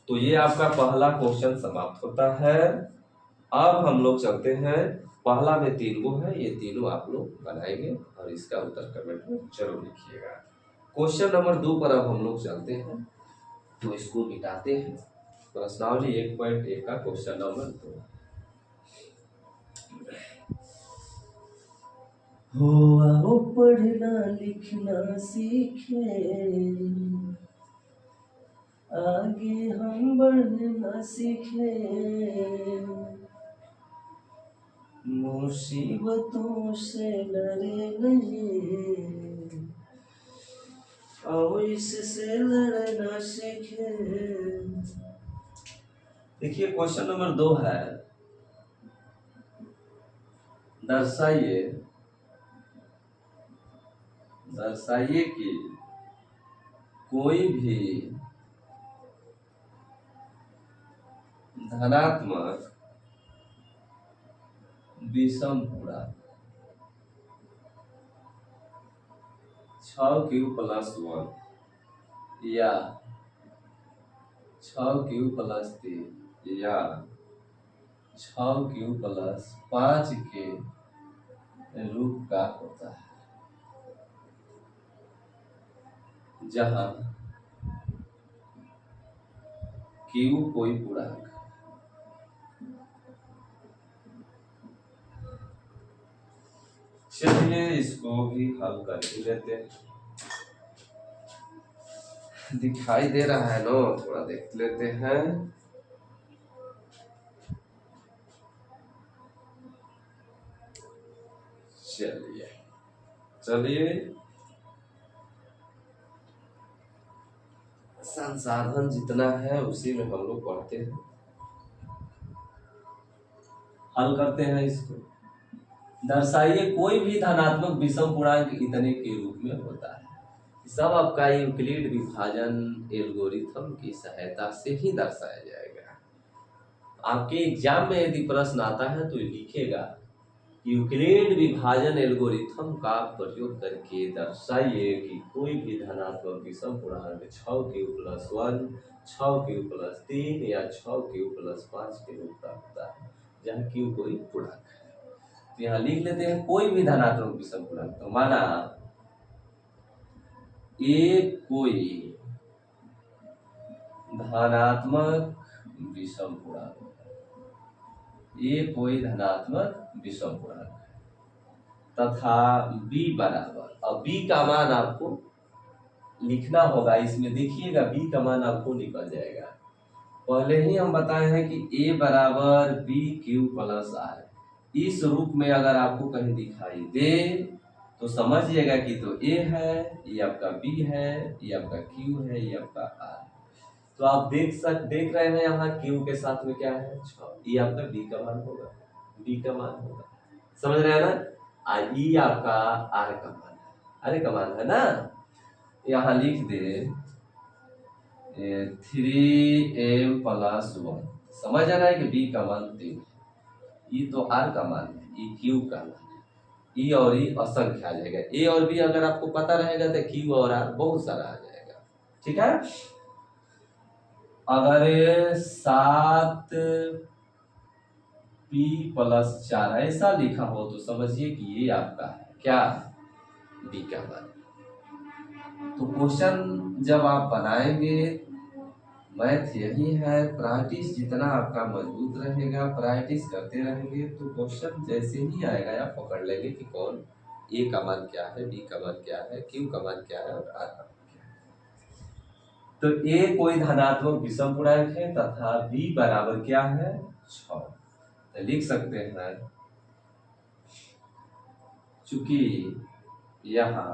तो ये आपका पहला क्वेश्चन समाप्त होता है। अब हम लोग चलते हैं, पहला में 3 गो है, ये तीनों आप लोग बनाएंगे और इसका उत्तर कमेंट में जरूर लिखिएगा। क्वेश्चन नंबर 2 पर अब हम लोग चलते हैं, तो इसको मिटाते हैं। प्रश्नावली 1.1 का क्वेश्चन नंबर 2। हो आओ पढ़ना लिखना सीखे, आगे हम बढ़ना सीखे, मुसीबतों से डरे नहीं, आओ इससे लड़ना सीखे। देखिए क्वेश्चन नंबर 2 है, दर्शाइए कि कोई भी धनात्मक विषम पूर्णांक 6q+1 या 6q+3 या 6q+5 के रूप का होता है, जहां q कोई पूर्णांक। चलिए इसको भी हल कर ही लेते हैं। दिखाई दे रहा है ना, थोड़ा देख लेते हैं। चलिए संसाधन जितना है उसी में हम लोग पढ़ते हैं, हल करते हैं इसको। दर्शाइए कोई भी धनात्मक विषम पूर्णांक इतने के रूप में होता है। सब आपका यूक्लिड विभाजन एल्गोरिथम की सहायता से ही दर्शाया जाएगा। आपके एग्जाम में यदि प्रश्न आता है तो लिखेगा यूक्लिड विभाजन एल्गोरिथम का प्रयोग करके दर्शाइए कि कोई भी धनात्मक विषम पूर्णांक 6q+1, 6q+3 या 6q+5 के रूप का होता है, जहाँ q कोई पूर्णांक है। तो यहाँ लिख लेते हैं कोई भी धनात्मक विषम पूर्णांक। तो माना ए कोई धनात्मक विषम पूर्णांक, ये कोई धनात्मक विषम पूर्णांक है तथा b बराबर, अब b का मान आपको लिखना होगा। इसमें देखिएगा b का मान आपको निकल जाएगा। पहले ही हम बताए हैं कि a बराबर bq+r। इस रूप में अगर आपको कहीं दिखाई दे तो समझिएगा कि तो a है, ये आपका b है, ये आपका q है, ये आपका r है। तो आप देख रहे हैं यहाँ q के साथ में क्या है 6, ये आपका b का मान होगा, b का मान होगा, समझ रहे हैं ना। ये आपका r का मान है, r का मान है ना। यहाँ लिख दे 3m+1, समझ आ रहा है कि b का मान 3 है, ये तो r का मान है, ये q का मान है, e और e असंख्य आ जाएगा। a और b अगर आपको पता रहेगा तो q और r बहुत सारा आ जाएगा, ठीक है। अगर 7p+4 ऐसा लिखा हो तो समझिए कि ये आपका है क्या, b का मान। तो क्वेश्चन जब आप बनाएंगे मैथ यही है, प्रैक्टिस जितना आपका मजबूत रहेगा, प्रैक्टिस करते रहेंगे तो क्वेश्चन जैसे ही आएगा आप पकड़ लेंगे कि कौन ए का मान क्या है, बी का मान क्या है, क्यू का मान क्या है और आर का मान क्या है। तो ए कोई धनात्मक विषम पूर्णांक है तथा बी बराबर क्या है 6। तो लिख सकते हैं चूंकि यहाँ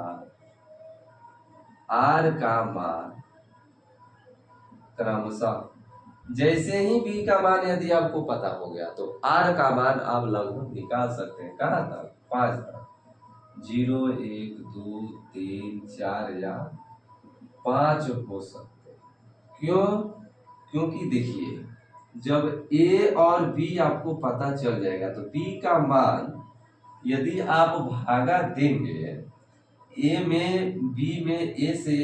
आर का मान क्रमशः जैसे ही बी का मान यदि आपको पता हो गया तो आर का मान आप लगभग निकाल सकते हैं। कहाँ तक 5 तक, 0 1 2 3 4 या 5 हो सकते हैं। क्यों? क्योंकि देखिए जब ए और बी आपको पता चल जाएगा तो बी का मान यदि आप भागा देंगे ए में बी में ए से,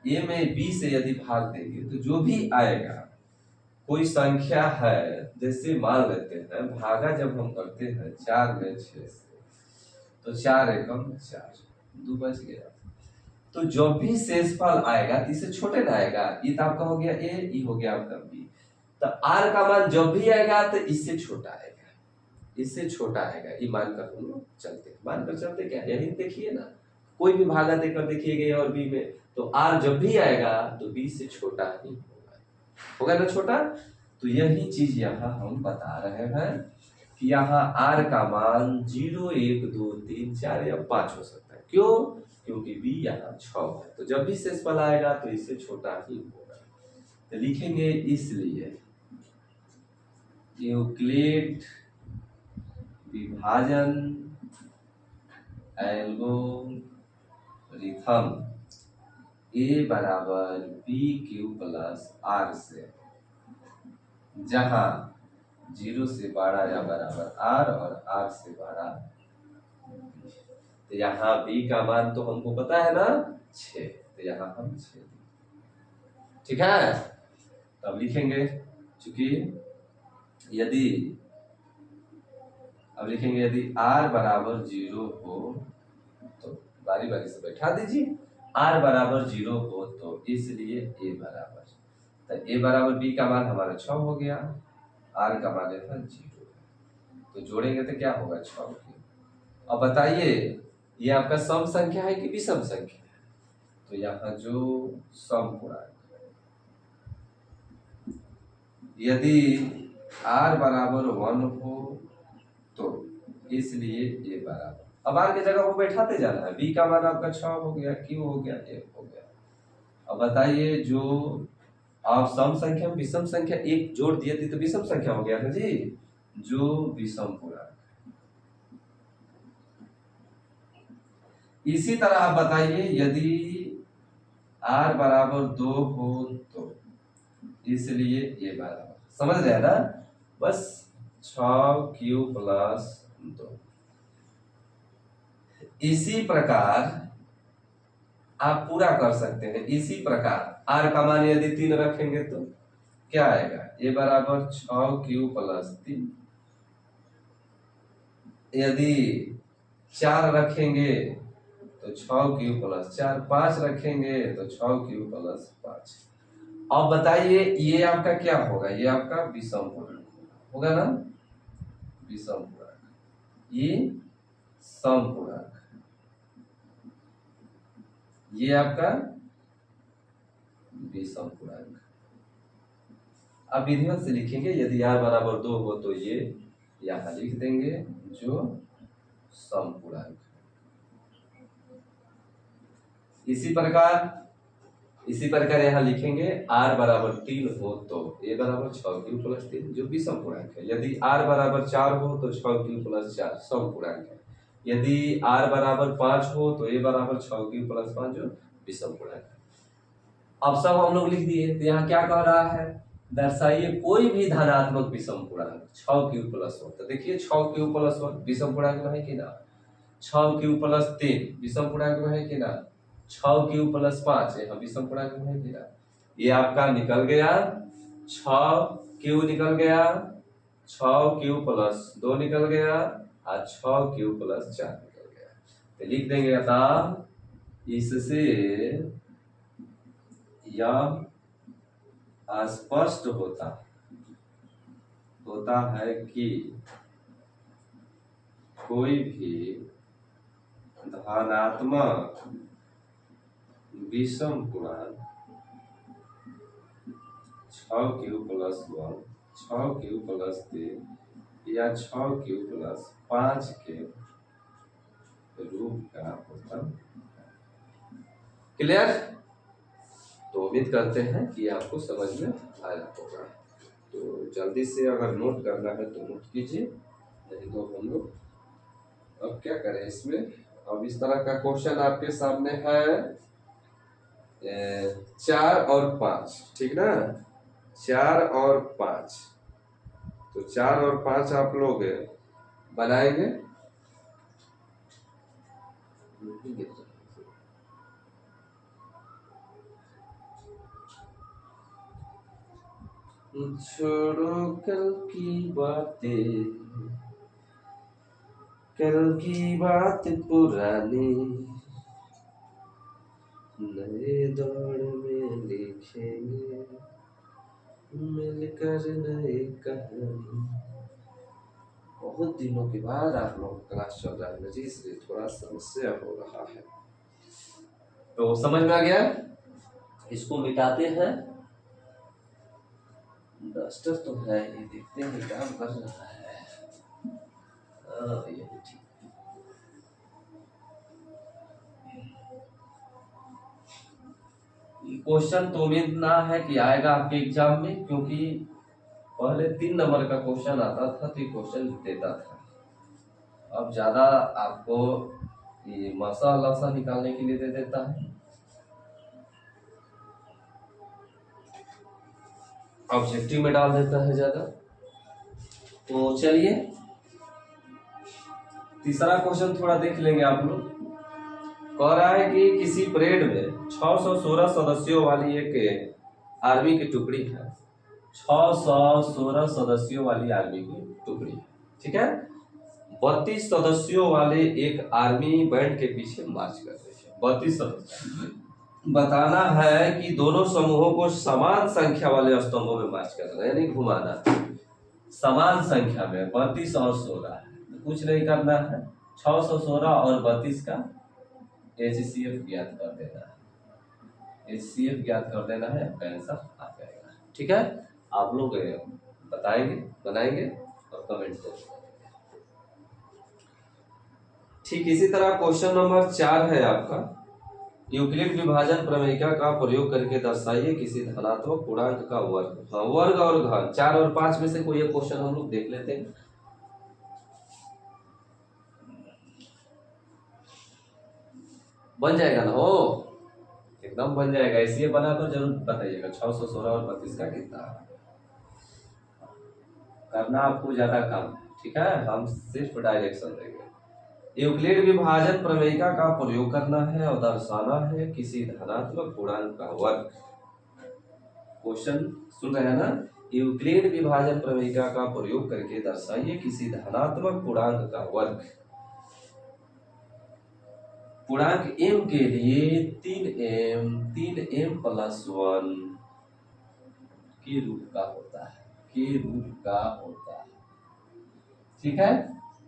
ए में बी से यदि भाग देंगे तो जो भी आएगा कोई संख्या है, जैसे मान लेते हैं भागा जब हम करते हैं 4 में 6 से तो 4 एकम 4 2 बच गया। तो जब भी शेषफल आएगा तो इससे छोटे ना आएगा, ये तो आपका हो गया ए, ये हो गया आपका बी। तो आर का मान जब भी आएगा तो इससे छोटा आएगा, इससे छोटा आएगा, ये मानकर हम लोग चलते, मानकर चलते क्या यही देखिए ना, कोई भी भागा देकर देखिएगा ए और बी में तो आर जब भी आएगा तो बी से छोटा ही होगा, होगा ना छोटा। तो यही चीज यहाँ हम बता रहे हैं कि यहाँ आर का मान 0 1 2 3 4 या 5 हो सकता है। क्यों? क्योंकि बी यहाँ 6 है, तो जब भी शेषफल आएगा तो इससे छोटा ही होगा। तो लिखेंगे इसलिए यूक्लिड विभाजन एल्गोरिथम ए बराबर बी क्यू प्लस आर से, जहां 0 से बड़ा या बराबर आर और आर से बड़ा बी। तो यहाँ बी का मान तो हमको पता है ना 6, तो यहाँ हम 6, ठीक है। तब लिखेंगे चूंकि यदि अब लिखेंगे यदि r बराबर 0 हो तो बारी बारी से बैठा दीजिए, r बराबर 0 हो तो इसलिए a बराबर, तो a बराबर b का मान हमारा 6 हो गया, r का मान था 0, तो जोड़ेंगे तो क्या होगा 6 की। अब बताइए ये आपका सम संख्या है कि विषम संख्या है? तो यहाँ जो सम पूर्णांक यदि r बराबर 1 हो तो इसलिए ये बराबर, अब आर की जगह को बैठाते जाना है, बी का मान आपका 6 हो गया, क्यू हो गया, ए हो गया। अब बताइए जो आप सम संख्या में विषम संख्या एक जोड़ दिए थे तो विषम संख्या हो गया ना जी, जो विषम पूर्णांक। इसी तरह आप बताइए यदि r बराबर 2 हो तो इसलिए ये बराबर, समझ रहे हैं ना, बस 6 क्यू प्लस 2। इसी प्रकार आप पूरा कर सकते हैं, इसी प्रकार r का मान यदि 3 रखेंगे तो क्या आएगा, a बराबर 6 क्यू प्लस 3, यदि 4 रखेंगे तो 6 क्यू प्लस 4, 5 रखेंगे तो 6 क्यू प्लस 5। अब बताइए ये आपका क्या होगा, ये आपका विषम पूर्णांक होगा ना, विषम पूर्णांक, ये सम पूर्णांक, ये आपका विषम पूर्णांक। अब विधिवत से लिखेंगे यदि r बराबर 2 हो तो ये यहाँ लिख देंगे जो सम पूर्णांक। इसी प्रकार यहाँ लिखेंगे r बराबर 3 हो तो a बराबर 6 क्यू प्लस 3 जो विषम पूर्णांक है, यदि r बराबर 4 हो तो 6 क्यू प्लस 4 सम पूर्णांक है, यदि r बराबर 5 हो तो a बराबर 6 क्यू प्लस 5 जो विषम पूर्णांक है। अब सब हम लोग लिख दिए, तो यहाँ क्या कह रहा है, दर्शाइए कोई भी धनात्मक विषम पूर्णांक 6 क्यू प्लस 1, तो देखिए 6 क्यू प्लस 1 विषम पूर्णांक में है कि ना, 6 क्यू प्लस 3 विषम पूर्णांक में है कि ना, 6 क्यू प्लस 5 यहाँ विषम पूर्णांक में है कि ना। ये आपका निकल गया 6 क्यू निकल गया, 6 क्यू प्लस 2 निकल गया और 6 क्यू प्लस 4 निकल गया। तो लिख देंगे अतः इससे यह स्पष्ट होता है कि कोई भी धनात्मक विषम पूर्णांक 6q+1 6q+3 या 6q+5 के रूप का होता है। क्लियर? तो उम्मीद करते हैं कि आपको समझ में आया होगा। तो जल्दी से अगर नोट करना है तो नोट कीजिए, नहीं तो हम लोग अब क्या करें इसमें। अब इस तरह का क्वेश्चन आपके सामने है 4 और 5, ठीक ना, 4 और 5। तो 4 और 5 आप लोग बनाएंगे। छोड़ो कल की बात पुरानी, नए दौर में लिखेंगे मिलकर नई कहानी। बहुत दिनों के बाद आप लोग क्लास चल रहा है जी, इसलिए थोड़ा समस्या हो रहा है। तो समझ में आ गया? इसको मिटाते हैं। डस्टर तो है, ये देखते हैं काम कर रहा है। ये ठीक। क्वेश्चन तो उम्मीद ना है कि आएगा आपके एग्जाम में, क्योंकि पहले 3 नंबर का क्वेश्चन आता था तो ये क्वेश्चन देता था। अब ज्यादा आपको ये मसा निकालने के लिए दे देता है, ऑब्जेक्टिव में डाल देता है ज्यादा। तो चलिए तीसरा क्वेश्चन थोड़ा देख लेंगे आप लोग। कह रहा है कि किसी परेड में 616 सदस्यों वाली एक आर्मी की टुकड़ी है। 616 सदस्यों वाली आर्मी की टुकड़ी है, ठीक है। 32 सदस्यों वाले एक आर्मी बैंड के पीछे मार्च कर रहे हैं। 32 सदस्य। बताना है कि दोनों समूहों को समान संख्या वाले स्तंभों में मार्च करना है, यानी घुमाना। समान संख्या में 32 और 16 है, कुछ नहीं करना है। 616 और 32 का HCF ज्ञात कर देना है। HCF ज्ञात कर देना है, आपका आंसर आ जाएगा। ठीक है, आप लोग बताएंगे, बनाएंगे और कमेंट करेंगे। ठीक इसी तरह क्वेश्चन नंबर 4 है आपका। यूक्लिड विभाजन प्रमेयिका का प्रयोग करके दर्शाइए किसी धनात्मक पूर्णांक का वर्ग। हाँ, वर्ग और घन 4 और 5 में से कोई एक क्वेश्चन हम लोग देख लेते हैं। बन जाएगा ना? हो एकदम बन जाएगा। इसलिए बना तो जरूर बताइएगा 616 और 32 का कितना करना आपको ज्यादा काम है। ठीक है, हम सिर्फ डायरेक्शन देंगे। यूक्लिड विभाजन प्रमेयिका का प्रयोग करना है और दर्शाना है किसी धनात्मक पूर्णांक का वर्ग। क्वेश्चन सुन रहे हैं ना? यूक्लिड विभाजन प्रमेयिका का प्रयोग करके दर्शाइए किसी धनात्मक पूर्णांक का वर्ग। पूर्णांक m के लिए 3m + 1 के रूप का होता है, ठीक है।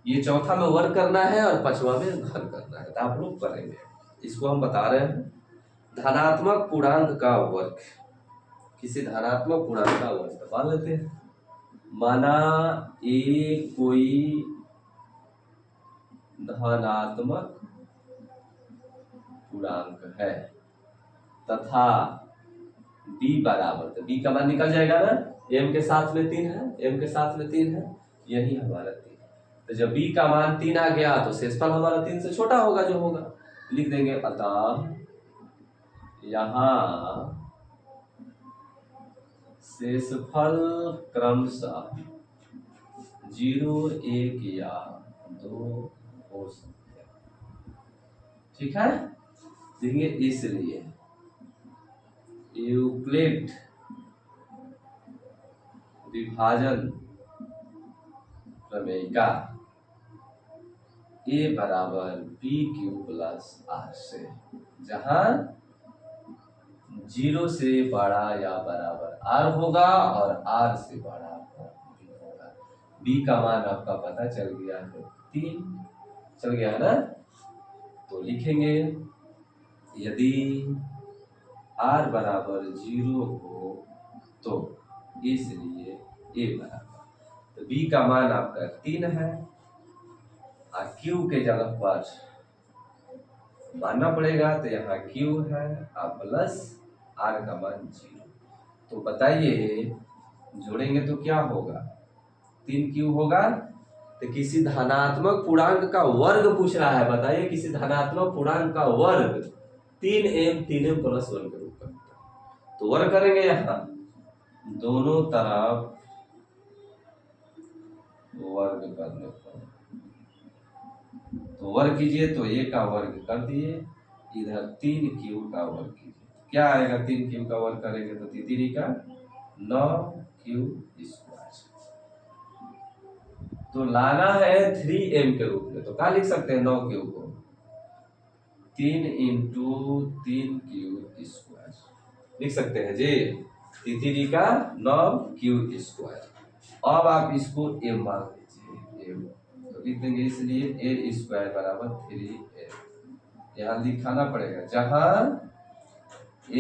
ये चौथा में वर्ग करना है और पांचवा में घन करना है, तो आप लोग करेंगे। इसको हम बता रहे हैं धनात्मक पूर्णांक का वर्ग। किसी धनात्मक पूर्णांक का वर्ग मान लेते हैं। माना ए कोई धनात्मक पूर्णांक है तथा b बराबर, तो b का मान निकल जाएगा ना, m के साथ में 3 है, यही हमारा 3 है। तो जब b का मान 3 आ गया तो शेषफल हमारा 3 से छोटा होगा जो होगा, लिख देंगे। अतः यहाँ शेषफल क्रमशः 0, 1 या 2 हो सकते हैं, ठीक है। देंगे इसलिए यूक्लिड विभाजन प्रमेयिका A बराबर BQ + R से, जहां 0 से बड़ा या बराबर r होगा और r से बड़ा b होगा। b का मान आपका पता चल गया है 3, चल गया है ना। तो लिखेंगे यदि r बराबर 0 हो तो इसलिए a बराबर, तो b का मान आपका 3 है और q के जगह पर मानना पड़ेगा, तो यहाँ q है और प्लस r का मान 0। तो बताइए जोड़ेंगे तो क्या होगा, 3q होगा। तो किसी धनात्मक पूर्णांक का वर्ग पूछ रहा है, बताइए किसी धनात्मक पूर्णांक का वर्ग 3m प्लस 1 के रूप में, तो वर्ग करेंगे यहाँ दोनों तरफ वर्ग करने पर, तो वर्ग कीजिए तो a का वर्ग कर दिए, इधर 3q का वर्ग कीजिए, क्या आएगा 3q का वर्ग करेंगे तो तितरी का 9q स्क्वायर। तो लाना है 3m के रूप में, तो क्या लिख सकते हैं 9q को 3 इंटू 3q स्क्वायर लिख सकते हैं जी, तितरी का 9q स्क्वायर। अब आप इसको m मान लीजिए, m तो लिख देंगे, इसलिए a स्क्वायर बराबर 3m यहाँ दिखाना पड़ेगा, जहां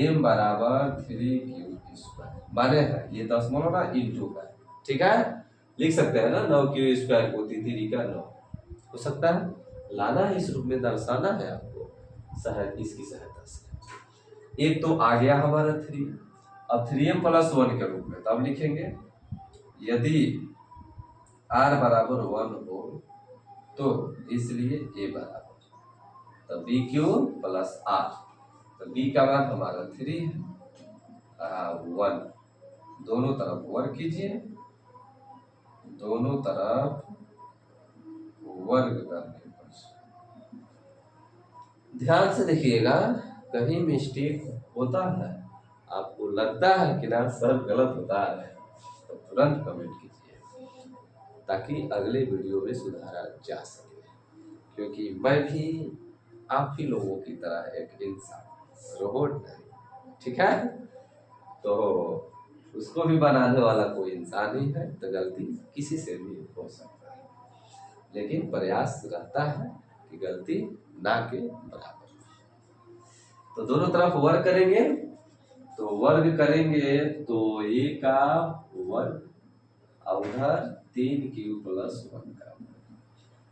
m बराबर 3q स्क्वायर माने है ये दशमलव ना इंटू का, ठीक है। लिख सकते हैं ना 9q स्क्वायर को तितरी का 9 हो सकता है, लाना है इस रूप में, दर्शाना है आपको इसकी सहायता से। एक तो आ गया हमारा 3, अब 3m प्लस 1 के रूप में, तो अब लिखेंगे यदि r बराबर 1 हो तो इसलिए a बराबर, तो bq प्लस r, तो b का मान हमारा 3 है 1, दोनों तरफ वर्ग कीजिए, दोनों तरफ वर्ग करने पर ध्यान से देखिएगा, कहीं मिस्टेक होता है, आपको लगता है कि ना सर गलत होता है, तो तुरंत कमेंट कीजिए ताकि अगले वीडियो में सुधारा जा सके, क्योंकि मैं भी आप ही लोगों की तरह एक इंसान, रोबोट नहीं, ठीक है। तो उसको भी बनाने वाला कोई इंसान ही है, तो गलती किसी से भी हो सकता है, लेकिन प्रयास रहता है कि गलती ना के बराबर। तो दोनों तरफ वर्ग करेंगे, तो वर्ग करेंगे तो a का वर्ग और उधर 3q प्लस 1 का वर्ग,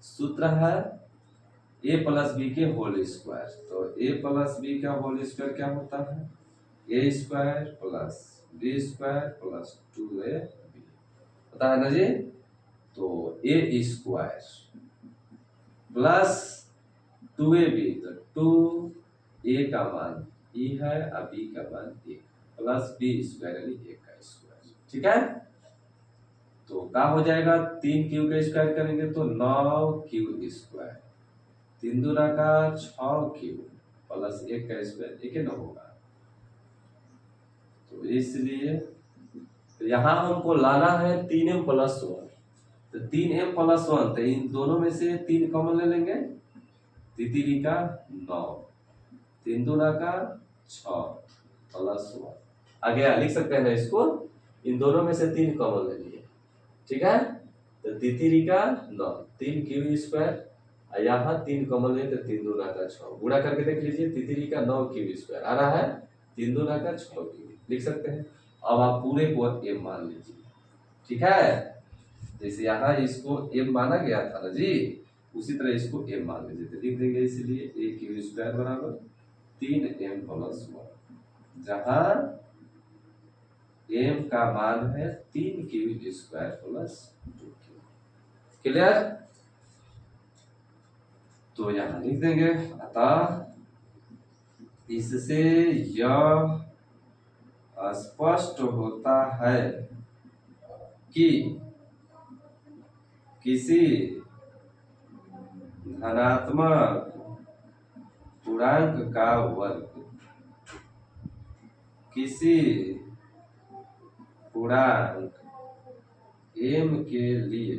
सूत्र है a प्लस बी के होल स्क्वायर, तो a प्लस बी का होल स्क्वायर क्या होता है, a square plus b square plus 2ab, पता है ना जी। तो a स्क्वायर प्लस 2ab, तो 2a का मान e है और b का मान 1 प्लस b स्क्वायर यानी 1 का स्क्वायर, ठीक है। तो क्या हो जाएगा, 3q का स्क्वायर करेंगे तो 9q स्क्वायर, 3 दूना का 6q प्लस 1 का स्क्वायर 1 ही ना होगा, तो इसलिए तो यहाँ हमको लाना है 3m प्लस 1, तो 3m प्लस 1, तो इन दोनों में से 3 कॉमन ले लेंगे, तितरी का 9, 3 दूना का 6 प्लस 1 आ गया, लिख सकते हैं ना इसको, इन दोनों में से 3 कॉमन ले लिए, ठीक है। तो तितरी का 9, 3q स्क्वायर, यहाँ 3 कॉमन ले तो 3 दूना का 6, गुणा करके देख लीजिए, तितरी का 9q स्क्वायर आ रहा है, 3 दूना का 6q लिख सकते हैं। अब आप पूरे को m मान लीजिए, ठीक है, जैसे यहाँ इसको m माना गया था ना जी, उसी तरह इसको m मान लीजिए, तो लिख देंगे इसलिए a स्क्वायर बराबर 3m प्लस 1, जहाँ m का मान है 3q square plus 2q, clear. तो यहाँ लिख देंगे, अतः इससे यह स्पष्ट होता है कि किसी धनात्मक पूर्णांक का वर्ग किसी पूर्णांक m के लिए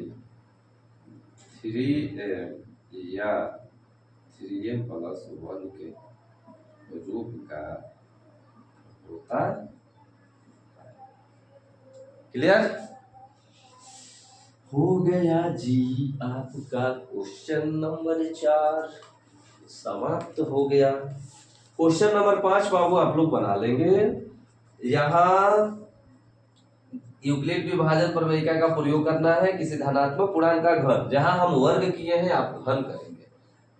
3m या 3m प्लस 1 के रूप का होता क्लियर हो गया जी। आपका क्वेश्चन नंबर 4 समाप्त हो गया। क्वेश्चन नंबर 5 बाबू आप लोग बना लेंगे। यहाँ यूक्लिड विभाजन प्रमेयिका का प्रयोग करना है किसी धनात्मक पूर्णांक का घन, जहां हम वर्ग किए हैं आप घन करेंगे।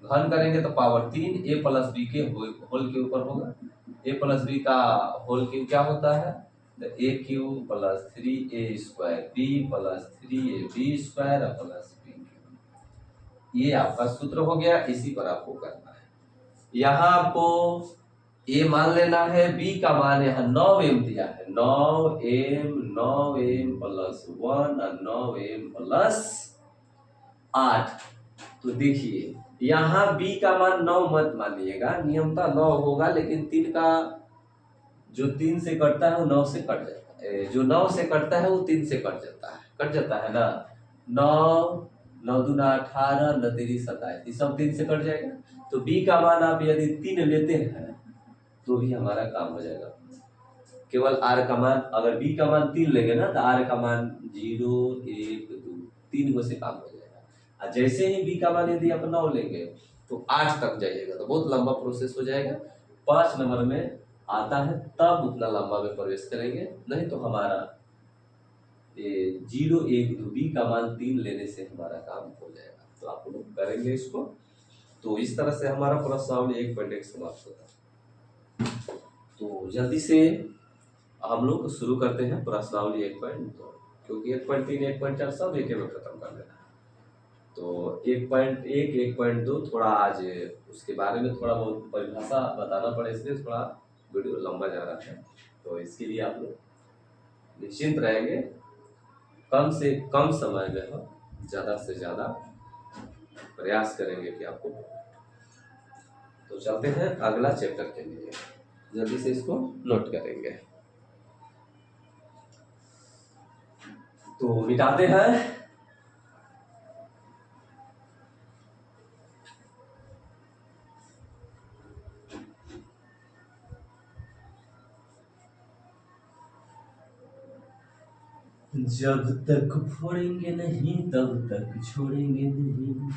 घन करेंगे तो पावर 3 a प्लस बी के होल के ऊपर होगा। a प्लस बी का होल क्यूब क्या होता है, a cube plus 3a square b plus 3ab square plus b. ये आपका सूत्र हो गया, इसी पर आपको करना है। यहाँ आपको ए मान लेना है, बी का मान यहाँ 9m दिया है, 9m प्लस 1 और 9m प्लस 8। तो देखिए यहाँ b का मान 9 मत मानिएगा, नियमता 9 होगा, लेकिन 3 का जो 3 से कटता है वो 9 से कट जाता है, जो 9 से कटता है वो 3 से कट जाता है ना। 9 9 दूना 18 9 3 27, ये सब 3 से कट जाएगा। तो b का मान आप यदि 3 लेते हैं तो भी हमारा काम हो जाएगा। केवल r का मान, अगर b का मान 3 लेंगे ना तो r का मान 0 1 2 3 गो से काम हो जाएगा। और जैसे ही b का मान यदि आप 9 लेंगे तो 8 तक जाइएगा, तो बहुत लंबा प्रोसेस हो जाएगा। 5 नंबर में आता है तब उतना लंबा में प्रवेश करेंगे, नहीं तो हमारा 0 1 2 b का मान 3 लेने से हमारा काम हो जाएगा। तो आप लोग करेंगे इसको। तो इस तरह से हमारा प्रश्नावली 1.1 समाप्त होता है। तो जल्दी से हम लोग शुरू करते हैं प्रश्नावली 1.2, क्योंकि 1.3 1.4 सब एक में खत्म कर देना है। तो 1.1 1.2 थोड़ा आज उसके बारे में थोड़ा बहुत परिभाषा बताना पड़े, इसलिए थोड़ा वीडियो लंबा जा रहा है। तो इसके लिए आप लोग निश्चिंत रहेंगे, कम से कम समय में हम ज़्यादा से ज़्यादा प्रयास करेंगे कि आपको। तो चलते हैं अगला चैप्टर के लिए, जल्दी से इसको नोट करेंगे। तो मिटाते हैं। जब तक फोड़ेंगे नहीं तब तक छोड़ेंगे नहीं।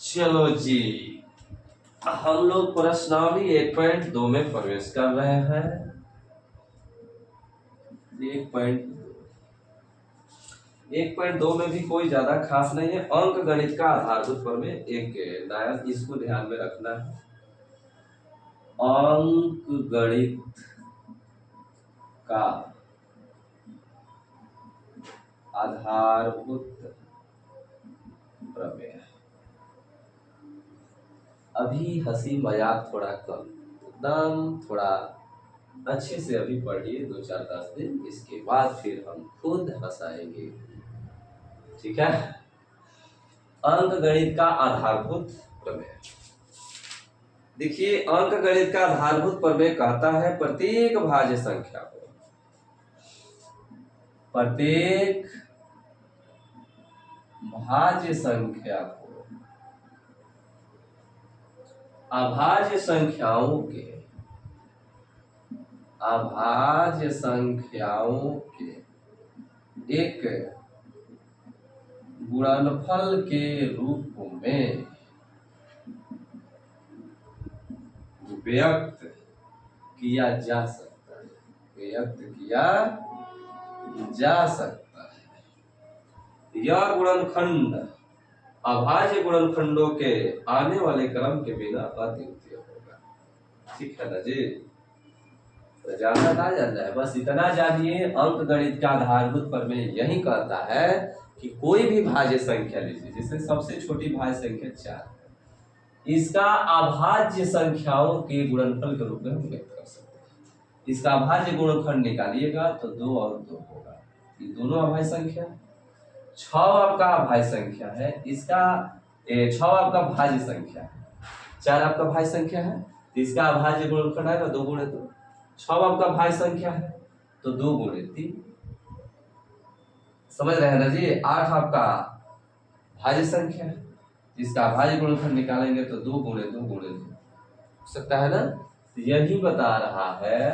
चलो जी, हम लोग प्रश्नावली 1.2 में प्रवेश कर रहे हैं। 1.2 में भी कोई ज्यादा खास नहीं है। अंक गणित का आधारभूत प्रमेय एक नया, इसको ध्यान में रखना है। अंक गणित का आधारभूत प्रमेय। अभी हंसी मजाक थोड़ा कम, एकदम थोड़ा अच्छे से अभी पढ़िए 2-4-10 दिन, इसके बाद फिर हम खुद हंसाएंगे, ठीक है। अंक गणित का आधारभूत प्रमेय। देखिए अंक गणित का आधारभूत प्रमेय कहता है प्रत्येक भाज्य संख्या को, प्रत्येक भाज्य संख्या को अभाज्य संख्याओं के एक गुणनफल के रूप में व्यक्त किया जा सकता है। यह गुणनखंड अभाज्य गुणनखंडों के आने वाले क्रम के बिना अद्वितीय होगा, ठीक है ना जी। तो जानना था जानना है, बस इतना जानिए। अंक गणित का आधारभूत प्रमेय यही कहता है कि कोई भी भाज्य संख्या लीजिए, जिसमें सबसे छोटी भाज्य संख्या 4 है, इसका अभाज्य संख्याओं के गुणनफल के रूप में हम व्यक्त कर सकते हैं। इसका अभाज्य गुणनखंड निकालिएगा तो 2 और 2 होगा, ये दोनों अभाज्य संख्या। 6 आपका अभाज्य संख्या है, इसका 6 आपका भाज्य संख्या है, 4 आपका भाज्य संख्या है, तो इसका अभाज्य गुणनखंड आएगा 2 गुणे 2। 6 आपका भाज्य संख्या है तो 2 गुणे 3, समझ रहे हैं ना जी। 8 आपका भाज्य संख्या है, इसका भाज्य गुणनखंड निकालेंगे तो 2 गुणे 2 गुणे 2 हो सकता है ना। यही बता रहा है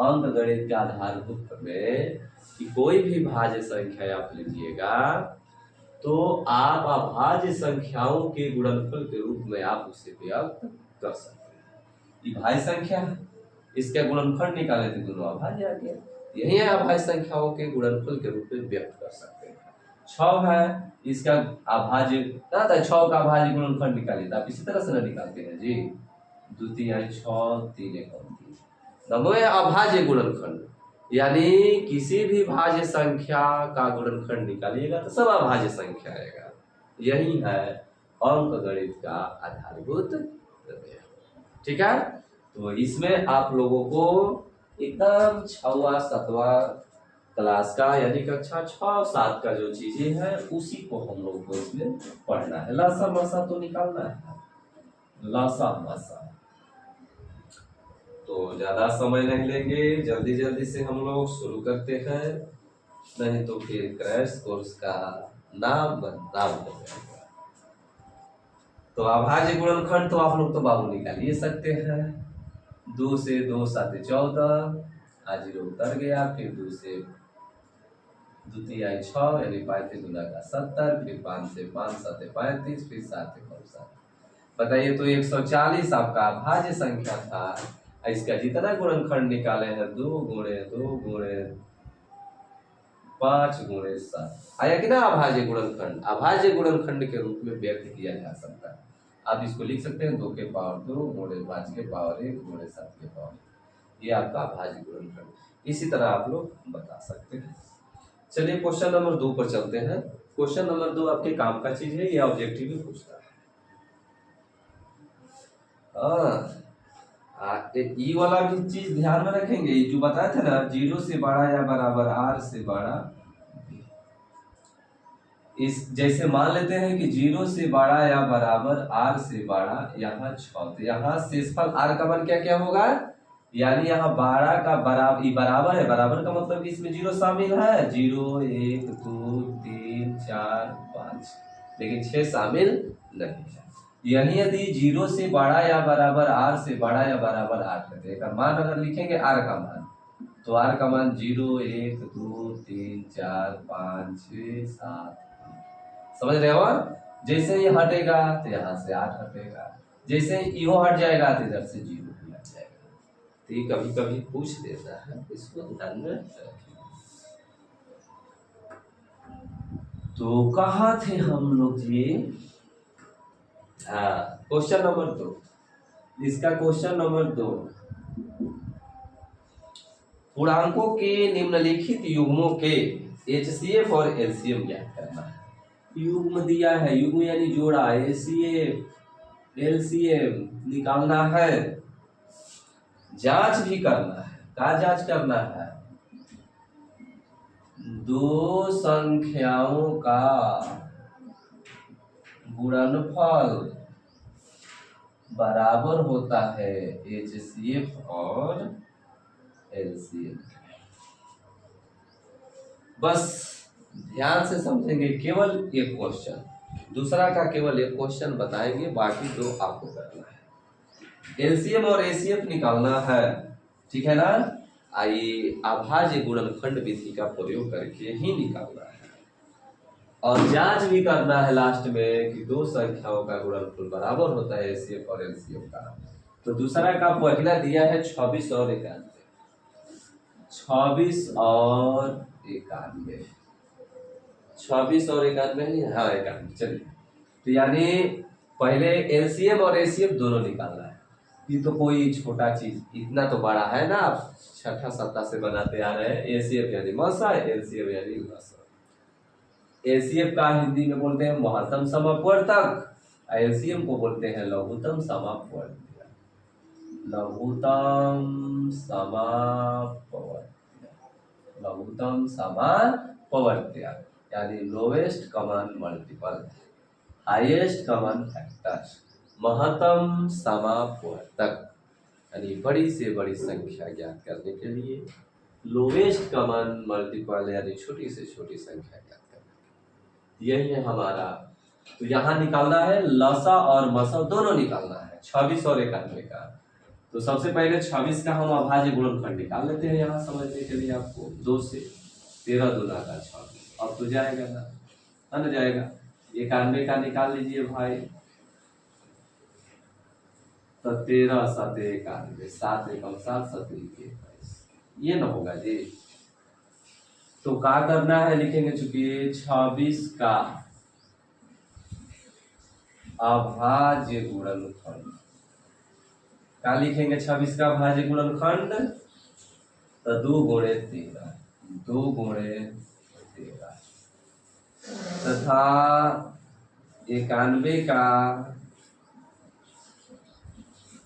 अंक गणित के आधारभूत में कि कोई भी भाज्य संख्या आप लीजिएगा तो आप अभाज्य संख्याओं के गुणनफल के रूप में आप उसे व्यक्त कर सकते हैं। ये भाज्य संख्या है, इसका गुणनफल निकाले तो दोनों अभाज्य आ गया। यही है अभाज्य संख्याओं के गुणनफल के रूप में व्यक्त कर सकते हैं। 6 है, इसका अभाज्य ना था, 6 का अभाज्य गुणनफल निकालिए तो आप इसी तरह से ना निकालते हैं जी, द्वितीय 6 3 1 3 नवों अभाज्य गुणनखंड, यानी किसी भी भाज्य संख्या का गुणनखंड निकालिएगा तो सब अभाज्य संख्या आएगा। यही है अंक गणित का आधारभूत प्रमेय। ठीक है, तो इसमें आप लोगों को एकदम 6वां 7वां क्लास का यानी कक्षा 6 7 का जो चीजें हैं उसी को हम लोग को इसमें पढ़ना है। लसा मसा तो निकालना है, लसा मसा। तो ज्यादा समय नहीं लेंगे, जल्दी जल्दी से हम लोग शुरू करते हैं, नहीं तो फिर क्रैश कोर्स का नाम बदनाम हो जाएगा। तो अभाज्य गुणनखंड तो आप लोग तो बाबू निकाल ही सकते हैं। 2 से 2 7 14, आज 0 उतर गया, फिर 2 से द्वितीय 6 यानी 35 गुना का 70, फिर 5 से 5 7 35, फिर 7 7। बताइए तो 140 आपका अभाज्य संख्या था। इसका जितना गुणनखंड निकाले हैं 2 गुणे 2 गुणे 5 गुणे 7 आया कि ना अभाज्य गुणनखंड। अभाज्य गुणनखंड के रूप में व्यक्त किया जा सकता है। आप इसको लिख सकते हैं 2 के पावर 2 गुणे 5 के पावर 1 गुणे 7 के पावर, ये आपका अभाज्य गुणनखंड। इसी तरह आप लोग बता सकते हैं। चलिए क्वेश्चन नंबर 2 पर चलते हैं। क्वेश्चन नंबर 2 आपके काम का चीज है, ये ऑब्जेक्टिव भी पूछता है। ये वाला भी चीज ध्यान में रखेंगे, जो बताया था ना 0 से बड़ा या बराबर r से बड़ा। इस जैसे मान लेते हैं कि 0 से बड़ा या बराबर r से बड़ा, यहाँ 6, तो यहाँ शेषफल r का मान क्या क्या होगा, यानी यहाँ 12 का बराबर है, बराबर का मतलब इसमें 0 शामिल है, 0 1 2 3 4 5, लेकिन 6 शामिल नहीं है। यानी यदि 0 से बड़ा या बराबर r से बड़ा या बराबर 8 करते हैं, मान अगर लिखेंगे r का मान, तो r का मान 0 1 2 3 4 5 6 7, समझ रहे हो। जैसे ये हटेगा तो यहाँ से 8 हटेगा, जैसे यो हट जाएगा तो इधर से 0 भी हट जाएगा। तो ये कभी कभी पूछ देता है, इसको ध्यान में रखिए। तो कहाँ थे हम लोग जी, क्वेश्चन नंबर 2। इसका क्वेश्चन नंबर 2, पूर्णांकों के निम्नलिखित युग्मों के HCF और LCM ज्ञात करना है। युग्म दिया है, युग्म यानी जोड़ा, HCF LCM निकालना है, जांच भी करना है। क्या जांच करना है, दो संख्याओं का गुणनफल बराबर होता है HCF और LCM। बस ध्यान से समझेंगे, केवल एक क्वेश्चन, दूसरा का केवल एक क्वेश्चन बताएंगे, बाकी दो आपको करना है। LCM और ACF निकालना है, ठीक है ना। आइए अभाज्य गुणनखंड विधि का प्रयोग करके ही निकालना है, और जांच भी करना है लास्ट में कि दो संख्याओं का गुणनफल बराबर होता है HCF और LCM का। तो दूसरा का पहला दिया है 26 और 91, 26 और 91, 26 और 91, हाँ 91। चलिए, तो यानी पहले LCM और ACF दोनों निकालना है। ये तो कोई छोटा चीज, इतना तो बड़ा है ना, आप छठा सत्ता से बनाते आ रहे हैं। ACF यानी मसा, LCM यानी लसा। ACF का हिंदी में बोलते हैं महत्तम समापवर्तक, LCM को बोलते हैं लघुत्तम समापवर्तक, लघुत्तम समापवर्तक, लघुत्तम समापवर्तक यानी lowest common multiple, highest common factor, महत्तम समापवर्तक यानी बड़ी से बड़ी संख्या ज्ञात करने के लिए लोवेस्ट कॉमन मल्टीपल यानी छोटी से छोटी संख्या ज्ञात करने, यही है हमारा। तो यहाँ निकालना है लसा और मसा दोनों निकालना है, 26 और 91 का। तो सबसे पहले 26 का हम अभाज्य गुणनखंड निकाल लेते हैं यहाँ समझने के लिए आपको। 2 से 13 दूना का 26, अब तो जाएगा ना, है ना जाएगा। 91 का निकाल लीजिए भाई, तो 13 7 91, 7 एकम 7 7 21, ये ना होगा जी। तो क्या करना है, लिखेंगे चूंकि 26 का अभाज्य गुणनखंड, क्या लिखेंगे 26 का अभाज्य गुणनखंड, तो 2 गुणे 13, 2 गुणे 13 तथा 91 का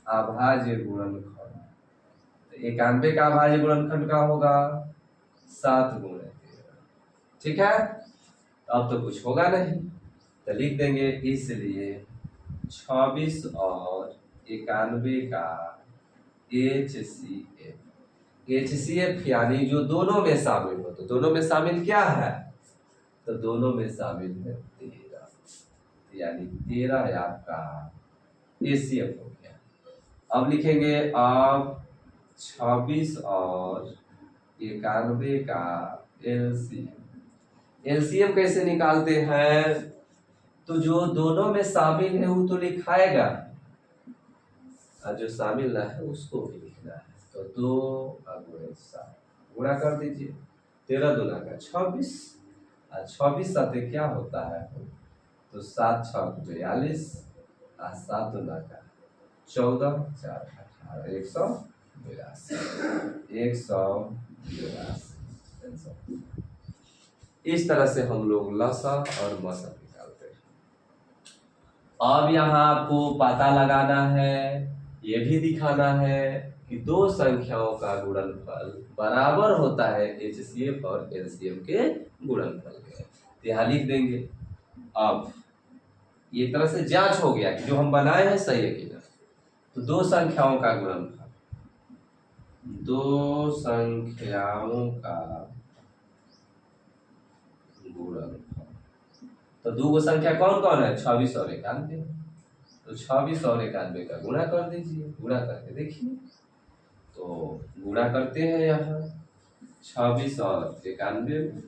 अभाज्य गुणनखंड, 91 का अभाज्य गुणनखंड का होगा 7 गुणे 13। ठीक है, अब तो कुछ होगा नहीं, तो लिख देंगे इसलिए 26 और 91 का HCF यानी जो दोनों में शामिल हो। तो दोनों में शामिल क्या है, तो दोनों में शामिल है 13, यानी 13 आपका HCF हो गया। अब लिखेंगे अब 26 और 91 का LCM कैसे निकालते हैं, तो जो दोनों में शामिल है वो तो लिखाएगा, और जो शामिल ना है उसको भी लिखना है। तो 2 गुणे 7 गुणा कर दीजिए, 13 दूना का 26 और 26 साथे क्या होता है, तो 7 6 42 और 7 दूना का 14 4 18 182। इस तरह से हम लोग लसा और मसा निकालते हैं। अब यहाँ आपको पता लगाना है, ये भी दिखाना है कि दो संख्याओं का गुणनफल बराबर होता है HCF और LCM के गुणनफल के। तो यहाँ लिख देंगे। अब ये तरह से जांच हो गया कि जो हम बनाए हैं सही है कि नहीं। तो दो संख्याओं का गुणनफल, दो संख्याओं का गुणनफल, तो दो संख्या कौन कौन है, 26 और 91। तो 26 और 91 का गुणा कर दीजिए, गुणा करके देखिए। तो गुणा करते हैं यहाँ 26 और 91,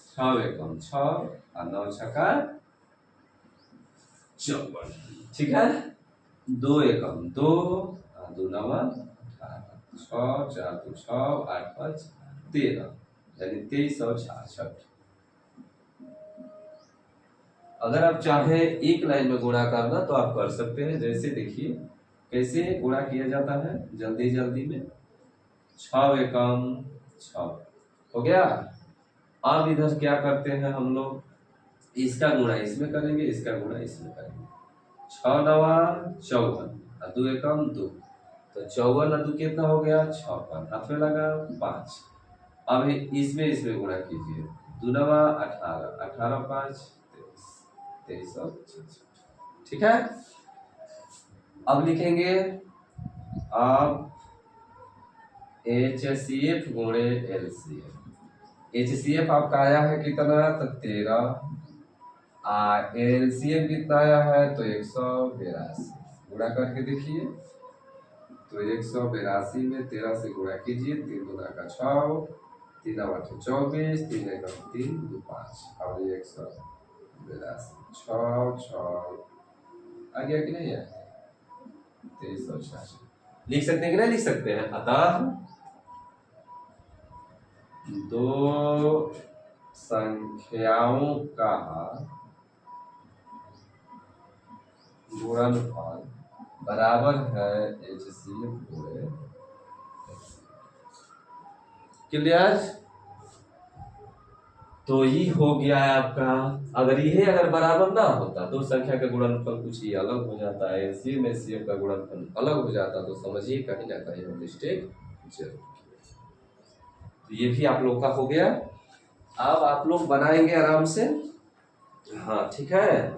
6 एकम 6 और 9 छक्का 54। ठीक है, 2 एकम 2 और 2 नवा 18, 6 4 2 6 8 5 13, यानी 2366। अगर आप चाहे एक लाइन में गुणा करना तो आप कर सकते हैं। जैसे देखिए कैसे गुणा किया जाता है जल्दी जल्दी में। 6 एकम 6 हो गया। अब इधर क्या करते हैं हम लोग, इसका गुणा इसमें करेंगे, इसका गुणा इसमें करेंगे। 6 नवा 54 और 2 एकम 2, तो 54 और 2 कितना हो गया 56, हाथ में लगा 5। अब इसमें गुणा कीजिए, 2 नवा 18, 18 5 23। ठीक है, अब लिखेंगे अब HCF गुणे LCM। HCF आपका आया है कितना, तो 13, और LCM कितना आया है, तो 182। गुणा करके देखिए, तो 182 में 13 से गुणा कीजिए, 3 दूना का 6, 3 8 24, 3 1 3 2 5, और 182 6 6 आ गया कि नहीं है, 2366। लिख सकते हैं कि नहीं लिख सकते हैं। अतः दो संख्याओं का गुणनफल बराबर है HCF गुणे LCM। क्लियर, तो ये हो गया है आपका। अगर बराबर ना होता, दो संख्या का गुणनफल कुछ ही अलग हो जाता है, LCM HCF का गुणनफल अलग हो जाता, तो समझिए कहीं ना कहीं हम मिस्टेक जरूर किए। तो ये भी आप लोग का हो गया। अब आप लोग बनाएंगे आराम से। हाँ ठीक है,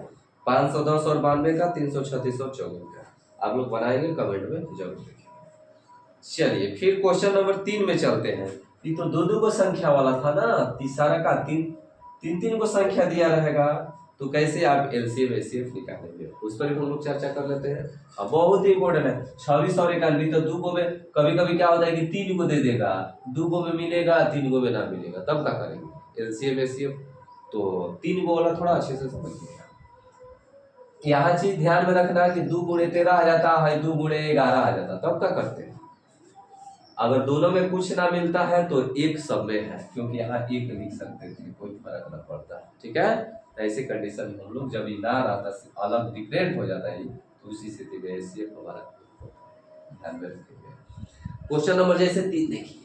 510 और 92 का, 336 और 54 का आप लोग बनाएंगे, कमेंट में जरूर लिखिए। चलिए फिर क्वेश्चन नंबर 3 में चलते हैं। ये तो दो को संख्या वाला था ना, तीसरा का तीन को संख्या दिया रहेगा, तो कैसे आप एलसीएम एचसीएफ निकालेंगे, उस पर भी हम लोग चर्चा कर लेते हैं। अब बहुत ही इंपॉर्टेंट है 26 और 91, तो 2 को में कभी कभी क्या होता है कि 3 को दे देगा, 2 को में मिलेगा, 3 को में ना मिलेगा, तब क्या करेंगे एलसीएम एचसीएफ। तो 3 को वाला थोड़ा अच्छे से समझिएगा। यहाँ चीज ध्यान में रखना कि 2 गुणे 13 आ जाता है, 2 गुणे 11 आ जाता, तब क्या करते हैं। अगर दोनों में कुछ ना मिलता है तो एक सब में है, क्योंकि यहाँ एक लिख सकते थे, कोई फर्क ना पड़ता है, ठीक है। तो ऐसे कंडीशन में हम लोग जब इनार आता है अलग डिफरेंट हो जाता है, तो उसी स्थिति में एचसीएफ हमारा ध्यान में रखेंगे। क्वेश्चन नंबर जैसे 3 देखिए,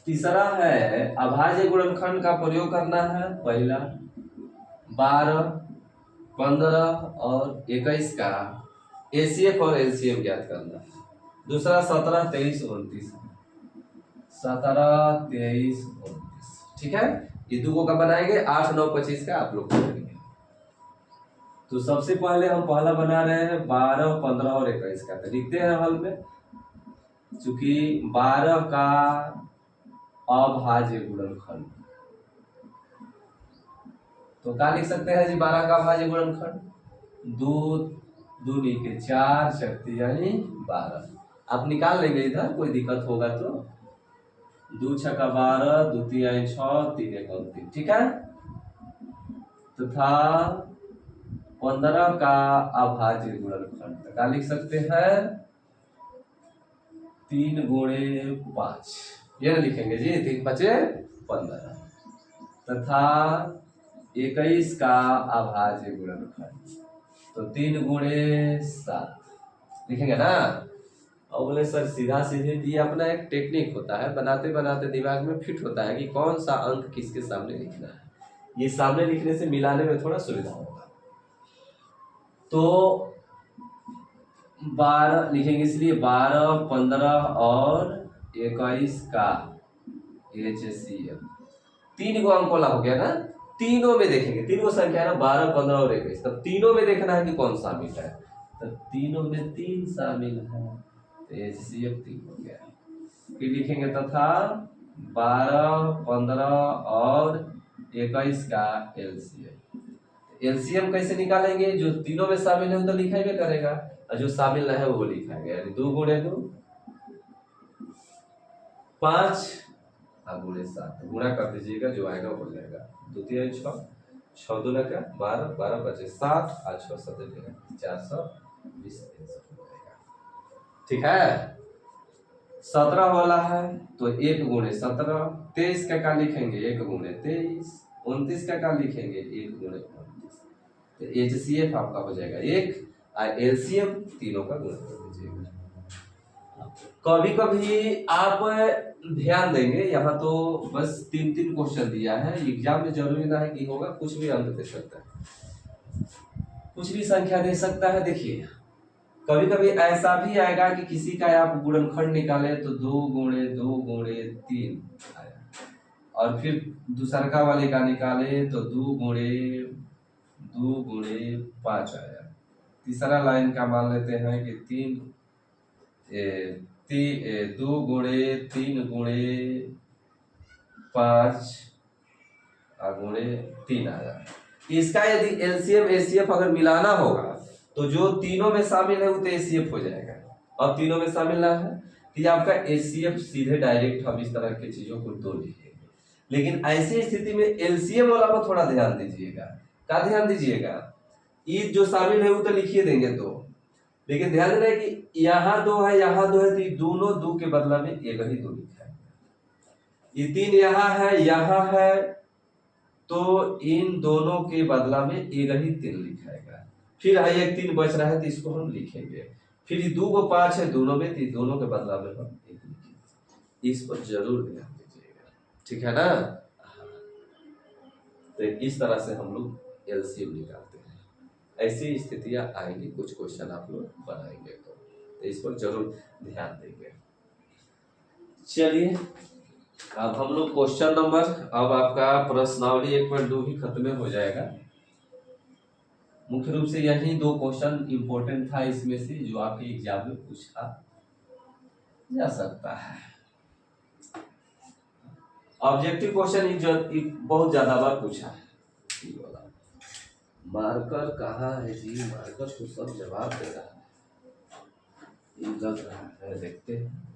तीसरा है अभाज्य गुणनखंड का प्रयोग करना है। पहला 12, 15 और 21 का एचसीएफ और एलसीएम ज्ञात करना है। दूसरा 17, 23, 29, 17, 23, 29, ठीक है। ये 2 का बनाएंगे, 8, 9, 25 का आप लोग करेंगे। तो सबसे पहले हम पहला बना रहे हैं 12, 15 और 21 का, तो लिखते हैं हल में। चूंकि 12 का अभाज्य गुणनखंड, तो क्या लिख सकते हैं जी 12 का अभाज्य गुणनखंड, 2 दूनी के 4 शक्ति यानी 12। आप निकाल लेंगे इधर, कोई दिक्कत होगा तो 2 छक्का 12, 2 तिहाई 6, 3 एक 3, ठीक है। तथा 15 का अभाज्य गुणनखंड, तो क्या लिख सकते हैं 3 गुणे 5, ये ना लिखेंगे जी, 3 5 15, तथा 21 का अभाज्य गुणनखंड, तो 3 गुणे 7 लिखेंगे ना। और बोले सर सीधा सीधे, ये अपना एक टेक्निक होता है, बनाते बनाते दिमाग में फिट होता है कि कौन सा अंक किसके सामने लिखना है। ये सामने लिखने से मिलाने में थोड़ा सुविधा होगा। तो 12 लिखेंगे, इसलिए 12, 15 और 21 का एचसीएफ, 3 को अंक वाला हो गया ना। तीनों में देखेंगे, 3 को संख्या है ना, 12, 15 और 21, तब तीनों में देखना है कि कौन शामिल है, तब तीनों में 3 शामिल है, तो एचसीएफ 3 हो गया। फिर लिखेंगे तथा 12, 15 और 21 का एलसीएम। एलसीएम कैसे निकालेंगे, जो तीनों में शामिल है वो तो लिखा ही करेगा, और जो शामिल ना है वो लिखाएगा, यानी 2 गुणे 2 5 गुणे 7, गुणा कर दीजिएगा, जो आएगा वो हो जाएगा। 2 तिहाई 6, 6 दूना का 12, 12 बचे 7, 8 6 7 420, 300 हो जाएगा, ठीक है। 17 वाला है तो 1 गुणे 17, 23 का क्या लिखेंगे 1 गुणे 23, 29 का क्या लिखेंगे 1 गुणे 29, तो एचसीएफ आपका हो जाएगा 1, और एलसीएम तीनों का गुणा कर दीजिएगा। कभी कभी आप ध्यान देंगे, यहाँ तो बस 3 क्वेश्चन दिया है, एग्जाम में जरूरी ना है कि होगा, कुछ भी अंक दे सकता है, कुछ भी संख्या दे सकता है। देखिए कभी कभी ऐसा भी आएगा कि किसी का आप गुणनखंड निकाले तो 2 गुणे 2 गुणे 3 आया, और फिर दूसरका वाले का निकाले तो 2 गुणे 5 आया। तीसरा लाइन का मान लेते हैं कि 2 गुणे 3 गुणे 5 गुणे 3 आया। इसका यदि एलसीएम एचसीएफ अगर मिलाना होगा तो जो तीनों में शामिल है वो तो एचसीएफ हो जाएगा, और तीनों में शामिल ना है तो आपका एचसीएफ सीधे डायरेक्ट हम इस तरह की चीजों को 2 लिखेंगे। लेकिन ऐसी स्थिति में एलसीएम वाला को थोड़ा ध्यान दीजिएगा। क्या ध्यान दीजिएगा, ये जो शामिल है वो तो लिखिए देंगे 2, लेकिन ध्यान देना है कि यहाँ 2 है, यहाँ 2 है, तो ये दोनों 2 के बदला में एक ही 2 लिखा है। ये 3 यहाँ है, तो इन दोनों के बदला में एक ही 3 लिखाएगा। फिर है एक 3 बच रहा है तो इसको हम लिखेंगे। फिर 2 को 5 है दोनों में, तो दोनों के बदला में हम 1 लिखेंगे। इस पर जरूर ध्यान दीजिएगा, ठीक है ना। तो इस तरह से हम लोग एलसीएम निकालते हैं। ऐसी स्थितियां आएंगी, कुछ क्वेश्चन आप लोग बनाएंगे तो इस पर जरूर ध्यान देंगे। चलिए अब हम लोग क्वेश्चन नंबर, अब आपका प्रश्नावली 1.2 भी खत्म हो जाएगा। मुख्य रूप से यही दो क्वेश्चन इंपॉर्टेंट था इसमें से जो आपके एग्जाम में पूछा जा सकता है। ऑब्जेक्टिव क्वेश्चन बहुत ज्यादा बार पूछा है। मार्कर कहाँ है जी? मार्कर तो सब जवाब दे रहा है, लग रहा है, देखते हैं।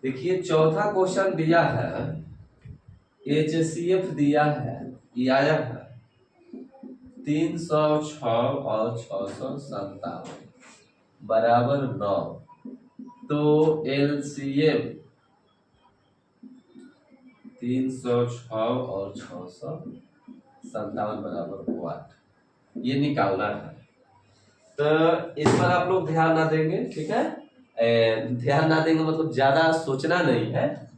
देखिए चौथा क्वेश्चन दिया है, HCF दिया है, ये आया है 306 और 657 बराबर 9। तो LCM 306 और 657 बराबर 8, ये निकालना है। तो इस पर आप लोग ध्यान ना देंगे, ठीक है? ध्यान ना देंगे मतलब ज्यादा सोचना नहीं है।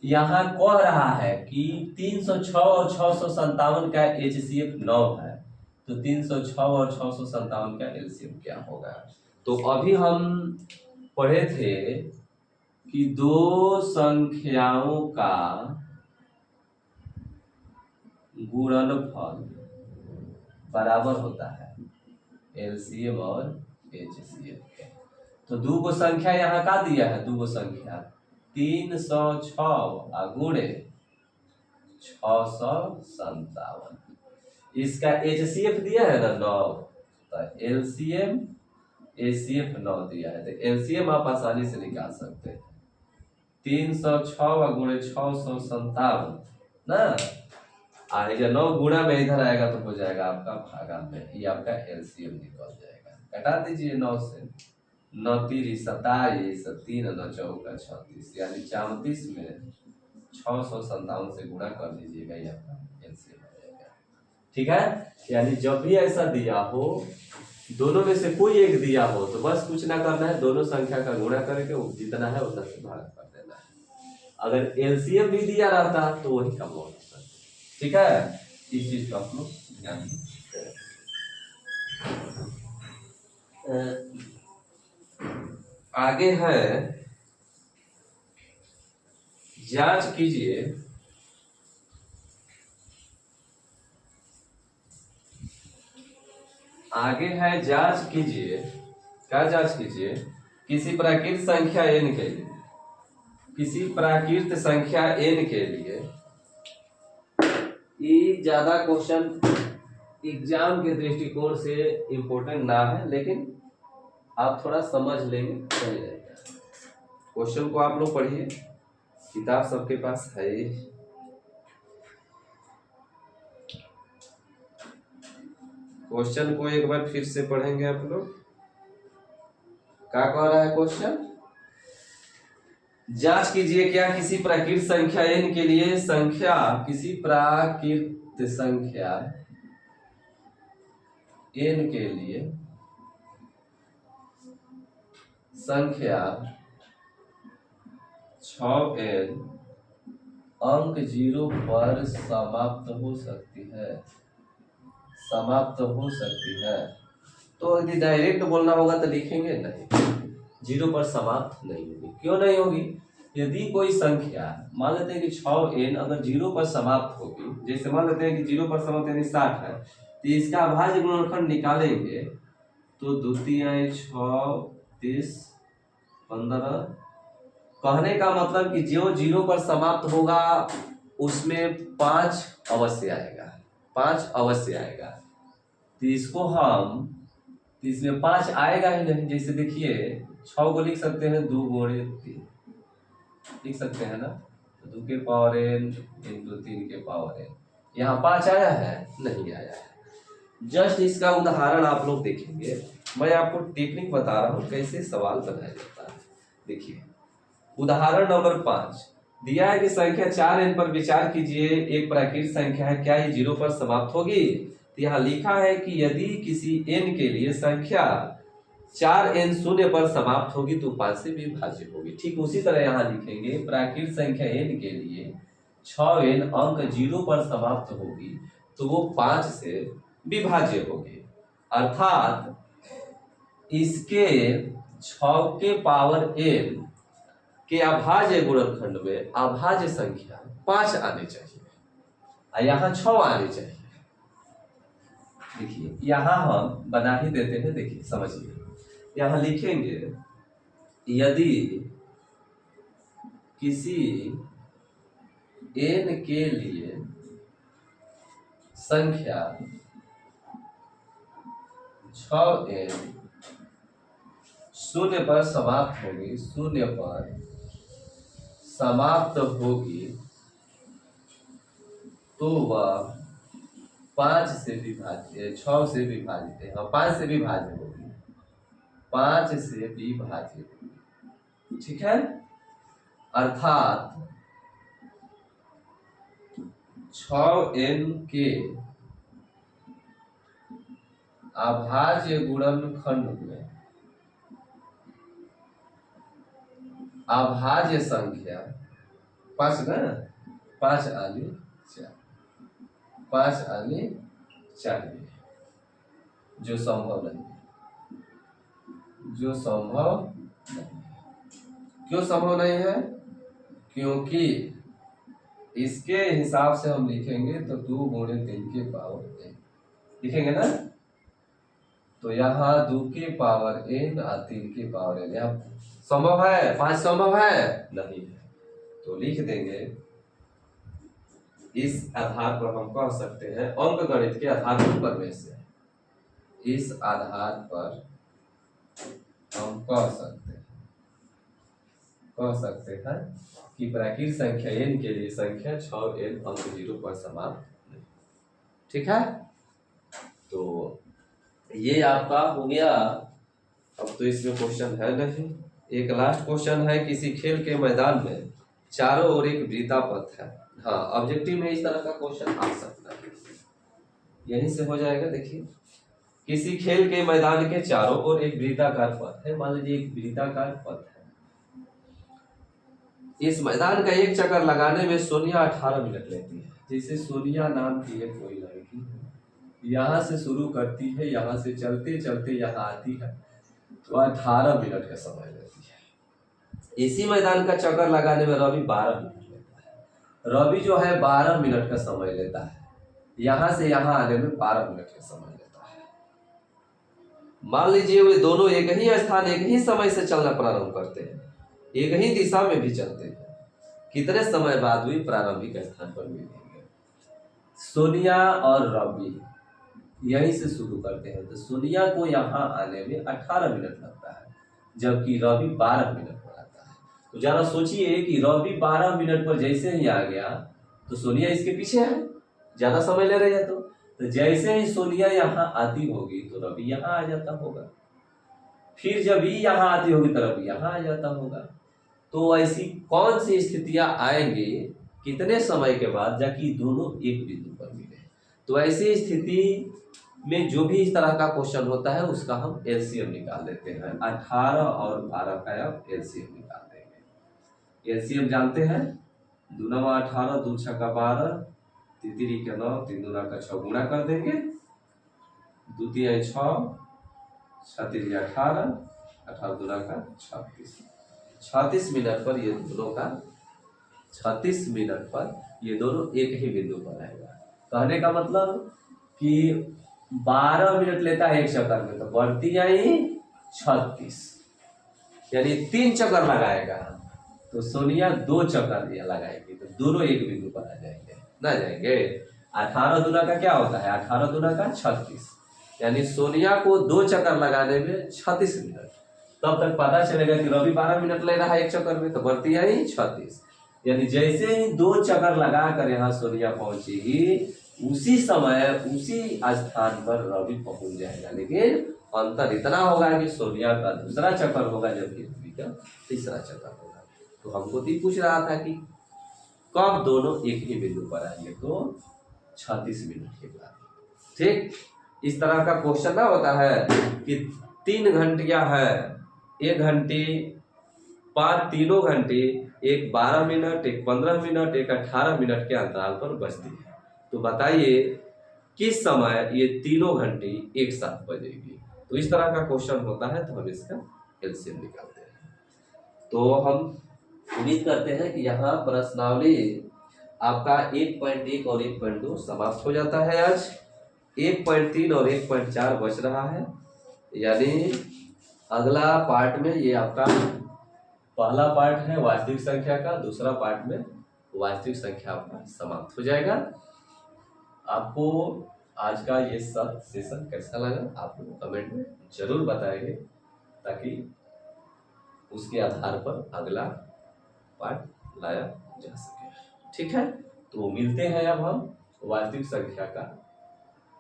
यहाँ कह रहा है कि 306 और 657 का HCF 9 है, तो 306 और 657 का LCM क्या होगा? तो अभी हम पढ़े थे कि दो संख्याओं का गुणनफल बराबर होता है LCM और HCF के। तो दो गो संख्या यहाँ का दिया है, दो गो संख्या 306 गुणे 657, इसका HCF दिया है ना 9, तो LCM HCF 9 दिया है, तो LCM आप आसानी से निकाल सकते हैं। 306 गुणे 657 ना, आएगा 9 गुणा में इधर आएगा तो हो जाएगा आपका भागा में, ये आपका LCM निकल जाएगा। कटा दीजिए 9 से, 9 3 27, 3 9 14 36, यानी 34 में 657 से गुणा कर दीजिएगा, ये आपका LCM आ जाएगा। ठीक है, यानी जब भी ऐसा दिया हो, दोनों में से कोई एक दिया हो, तो बस कुछ ना करना है, दोनों संख्या का गुणा करके जितना है उतना से भाग कर देना है। अगर LCM भी दिया रहता तो वही कम होता। ठीक है, इस चीज का आप लोग ध्यान आगे है, जांच कीजिए आगे है, जांच कीजिए, क्या जांच कीजिए? किसी प्राकृत संख्या n के लिए, किसी प्राकृत संख्या n के लिए, ये ज्यादा क्वेश्चन एग्जाम के दृष्टिकोण से इंपॉर्टेंट ना है, लेकिन आप थोड़ा समझ लेंगे चल जाएगा। क्वेश्चन को आप लोग पढ़िए, किताब सबके पास है। क्वेश्चन को एक बार फिर से पढ़ेंगे आप लोग। क्या कह रहा है क्वेश्चन? जांच कीजिए क्या किसी प्राकृत संख्या n के लिए किसी प्राकृत संख्या n के लिए संख्या 6n अंक 0 पर समाप्त हो सकती है, समाप्त हो सकती है। तो यदि डायरेक्ट बोलना होगा तो लिखेंगे नहीं, 0 पर समाप्त नहीं होगी। क्यों नहीं होगी? यदि कोई संख्या मान लेते हैं कि 6n अगर 0 पर समाप्त होगी, जैसे मान लेते हैं कि 0 पर समाप्त यानी 60 है, तो इसका अभाज्य गुणनखंड निकालेंगे तो 2 3 6 30 15। कहने का मतलब कि जो 0 पर समाप्त होगा उसमें 5 अवश्य आएगा, 5 अवश्य आएगा। तो इसको हम, इसमें 5 आएगा ही नहीं। जैसे देखिए 6 को लिख सकते हैं 2 गुणे 3 लिख सकते हैं ना, तो 2 के पावर n इंटू 3 के पावर n। यहाँ 5 आया है? नहीं आया है। जस्ट इसका उदाहरण आप लोग देखेंगे, मैं आपको टेक्निक बता रहा हूँ कैसे सवाल बनाया जाता है। देखिए उदाहरण नंबर 5 दिया है कि संख्या 4n पर विचार कीजिए, एक प्राकृत संख्या है, क्या ये 0 पर समाप्त होगी? तो यहाँ लिखा है कि यदि किसी n के लिए संख्या 4n 0 पर समाप्त होगी तो 5 से विभाज्य होगी। ठीक उसी तरह यहाँ लिखेंगे प्राकृत संख्या n के लिए 6n अंक 0 पर समाप्त होगी तो वो 5 से विभाज्य होगी। अर्थात इसके 6 के पावर n कि अभाज्य गुणनखंड में अभाज्य संख्या 5 आनी चाहिए और यहाँ 6 आनी चाहिए। देखिए यहाँ हम बना ही देते हैं, देखिए समझिए, यहाँ लिखेंगे यदि किसी n के लिए संख्या 6n शून्य पर समाप्त होगी, शून्य पर समाप्त होगी, तो वह 5 से विभाजित 6 से विभाजित है, 5 से विभाजित होगी, 5 से विभाजित होगी, ठीक है। अर्थात 6n के अभाज्य गुणनखंड में अभाज्य संख्या 5 ना, 5 आनी चाहिए, 5 आनी चाहिए, जो संभव नहीं है, जो संभव नहीं है। क्यों संभव नहीं है? क्योंकि इसके हिसाब से हम लिखेंगे तो 2 गुणे 3 के पावर n लिखेंगे ना, तो यहाँ 2 के पावर n और 3 के पावर n, यहाँ संभव है? 5 संभव है? नहीं है। तो लिख देंगे, इस आधार पर हम कह सकते हैं, अंक गणित के आधार पर प्रवेश है, इस आधार पर हम कह सकते हैं कि प्राकृत संख्या n के लिए संख्या 6n अंक 0 पर समाप्त नहीं, ठीक है। तो ये आपका हो गया। अब तो इसमें क्वेश्चन है नहीं, एक लास्ट क्वेश्चन है, किसी खेल के मैदान में चारों ओर एक वृत्तापथ है। हाँ, ऑब्जेक्टिव में इस तरह का क्वेश्चन आ सकता है, यहीं से हो जाएगा। देखिए, किसी खेल के मैदान के चारों ओर एक वृत्ताकार पथ है, मान लीजिए एक वृत्ताकार पथ है, इस मैदान का एक चक्कर लगाने में सोनिया 18 मिनट लेती है। जैसे सोनिया नाम की एक कोई लड़की है, यहाँ से शुरू करती है, यहाँ से चलते चलते यहाँ आती है, तो 18 मिनट का समय लेती है। इसी मैदान का चक्कर लगाने में रवि 12 मिनट लेता है। रवि जो है 12 मिनट का समय लेता है, यहाँ से यहाँ आने में 12 मिनट का समय लेता है। मान लीजिए वे दोनों एक ही स्थान एक ही समय से चलना प्रारंभ करते हैं, एक ही दिशा में भी चलते हैं, कितने समय बाद वे प्रारंभिक स्थान पर मिलेंगे? सोनिया और रवि यहीं से शुरू करते हैं, तो सोनिया को यहाँ आने में 18 मिनट लगता है, जबकि रवि 12 मिनट पर आता है। तो जरा सोचिए कि रवि 12 मिनट पर जैसे ही आ गया तो सोनिया इसके पीछे है, ज्यादा समय ले रही है, तो जैसे ही सोनिया यहाँ आती होगी तो रवि यहाँ आ जाता होगा, फिर जब ये यहाँ आती होगी तो रवि यहाँ आ जाता होगा। तो ऐसी कौन सी स्थितियां आएंगे कितने समय के बाद जाकि दोनों एक बिंदु पर मिले? तो ऐसी स्थिति में जो भी इस तरह का क्वेश्चन होता है उसका हम एलसीएम निकाल देते हैं। 18 और 12 का आप एलसीएम निकाल देंगे। एलसीएम जानते हैं, 2 9 18, 2 6 12, 3 3 के 9, 3 2 का 6 गुणा कर देंगे, 2 3 6, 6 3 18, 18 2 का 36। 36 मिनट पर ये दोनों का 36 मिनट पर ये दोनों एक ही बिंदु पर आएगा। कहने का मतलब कि 12 मिनट लेता है एक चक्कर में, तो बढ़ती आई 36, यानी 3 चक्कर लगाएगा, तो सोनिया 2 चक्कर ये लगाएगी, तो दोनों एक बिंदु पर आ जाएंगे, ना जाएंगे? 18 दूना का क्या होता है? 18 दूना का 36, यानी सोनिया को 2 चक्कर लगाने में 36 मिनट। तब तक पता चलेगा कि रवि 12 मिनट ले रहा है एक चक्कर में, तो बढ़ती आई 36, यानी जैसे ही 2 चक्कर लगा कर यहाँ सोनिया पहुंचेगी, उसी समय उसी स्थान पर रवि पहुंच जाएगा। लेकिन अंतर इतना होगा कि सोनिया का दूसरा चक्कर होगा जबकि रवि का तीसरा चक्कर होगा। तो हमको तो पूछ रहा था कि कब दोनों एक ही बिंदु पर आएंगे, तो 36 मिनट के बाद। ठीक, इस तरह का क्वेश्चन ना होता है कि 3 घंटियां है, 1 घंटी 5 तीनों घंटे, एक 12 मिनट, एक 15 मिनट, एक 18 मिनट के अंतराल पर बजती है। तो बताइए किस समय ये तीनों घंटे एक साथ बजेगी? तो इस तरह का क्वेश्चन होता है, तो हम इसका एलसीएम निकालते हैं। तो हम उम्मीद करते हैं कि यहाँ प्रश्नावली आपका 1.1 और 1.2 समाप्त हो जाता है। आज 1.3 और 1.4 बच रहा है, यानी अगला पार्ट में ये आपका पहला पार्ट है वास्तविक संख्या का, दूसरा पार्ट में वास्तविक संख्या आपका समाप्त हो जाएगा। आपको आज का ये सब सेशन कैसा लगा आप लोग कमेंट में जरूर बताएंगे, ताकि उसके आधार पर अगला पार्ट लाया जा सके। ठीक है, तो मिलते हैं अब हम वास्तविक संख्या का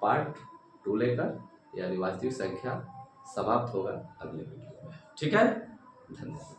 पार्ट 2 लेकर, यानी वास्तविक संख्या समाप्त होगा अगले वीडियो में। ठीक है, धन्यवाद।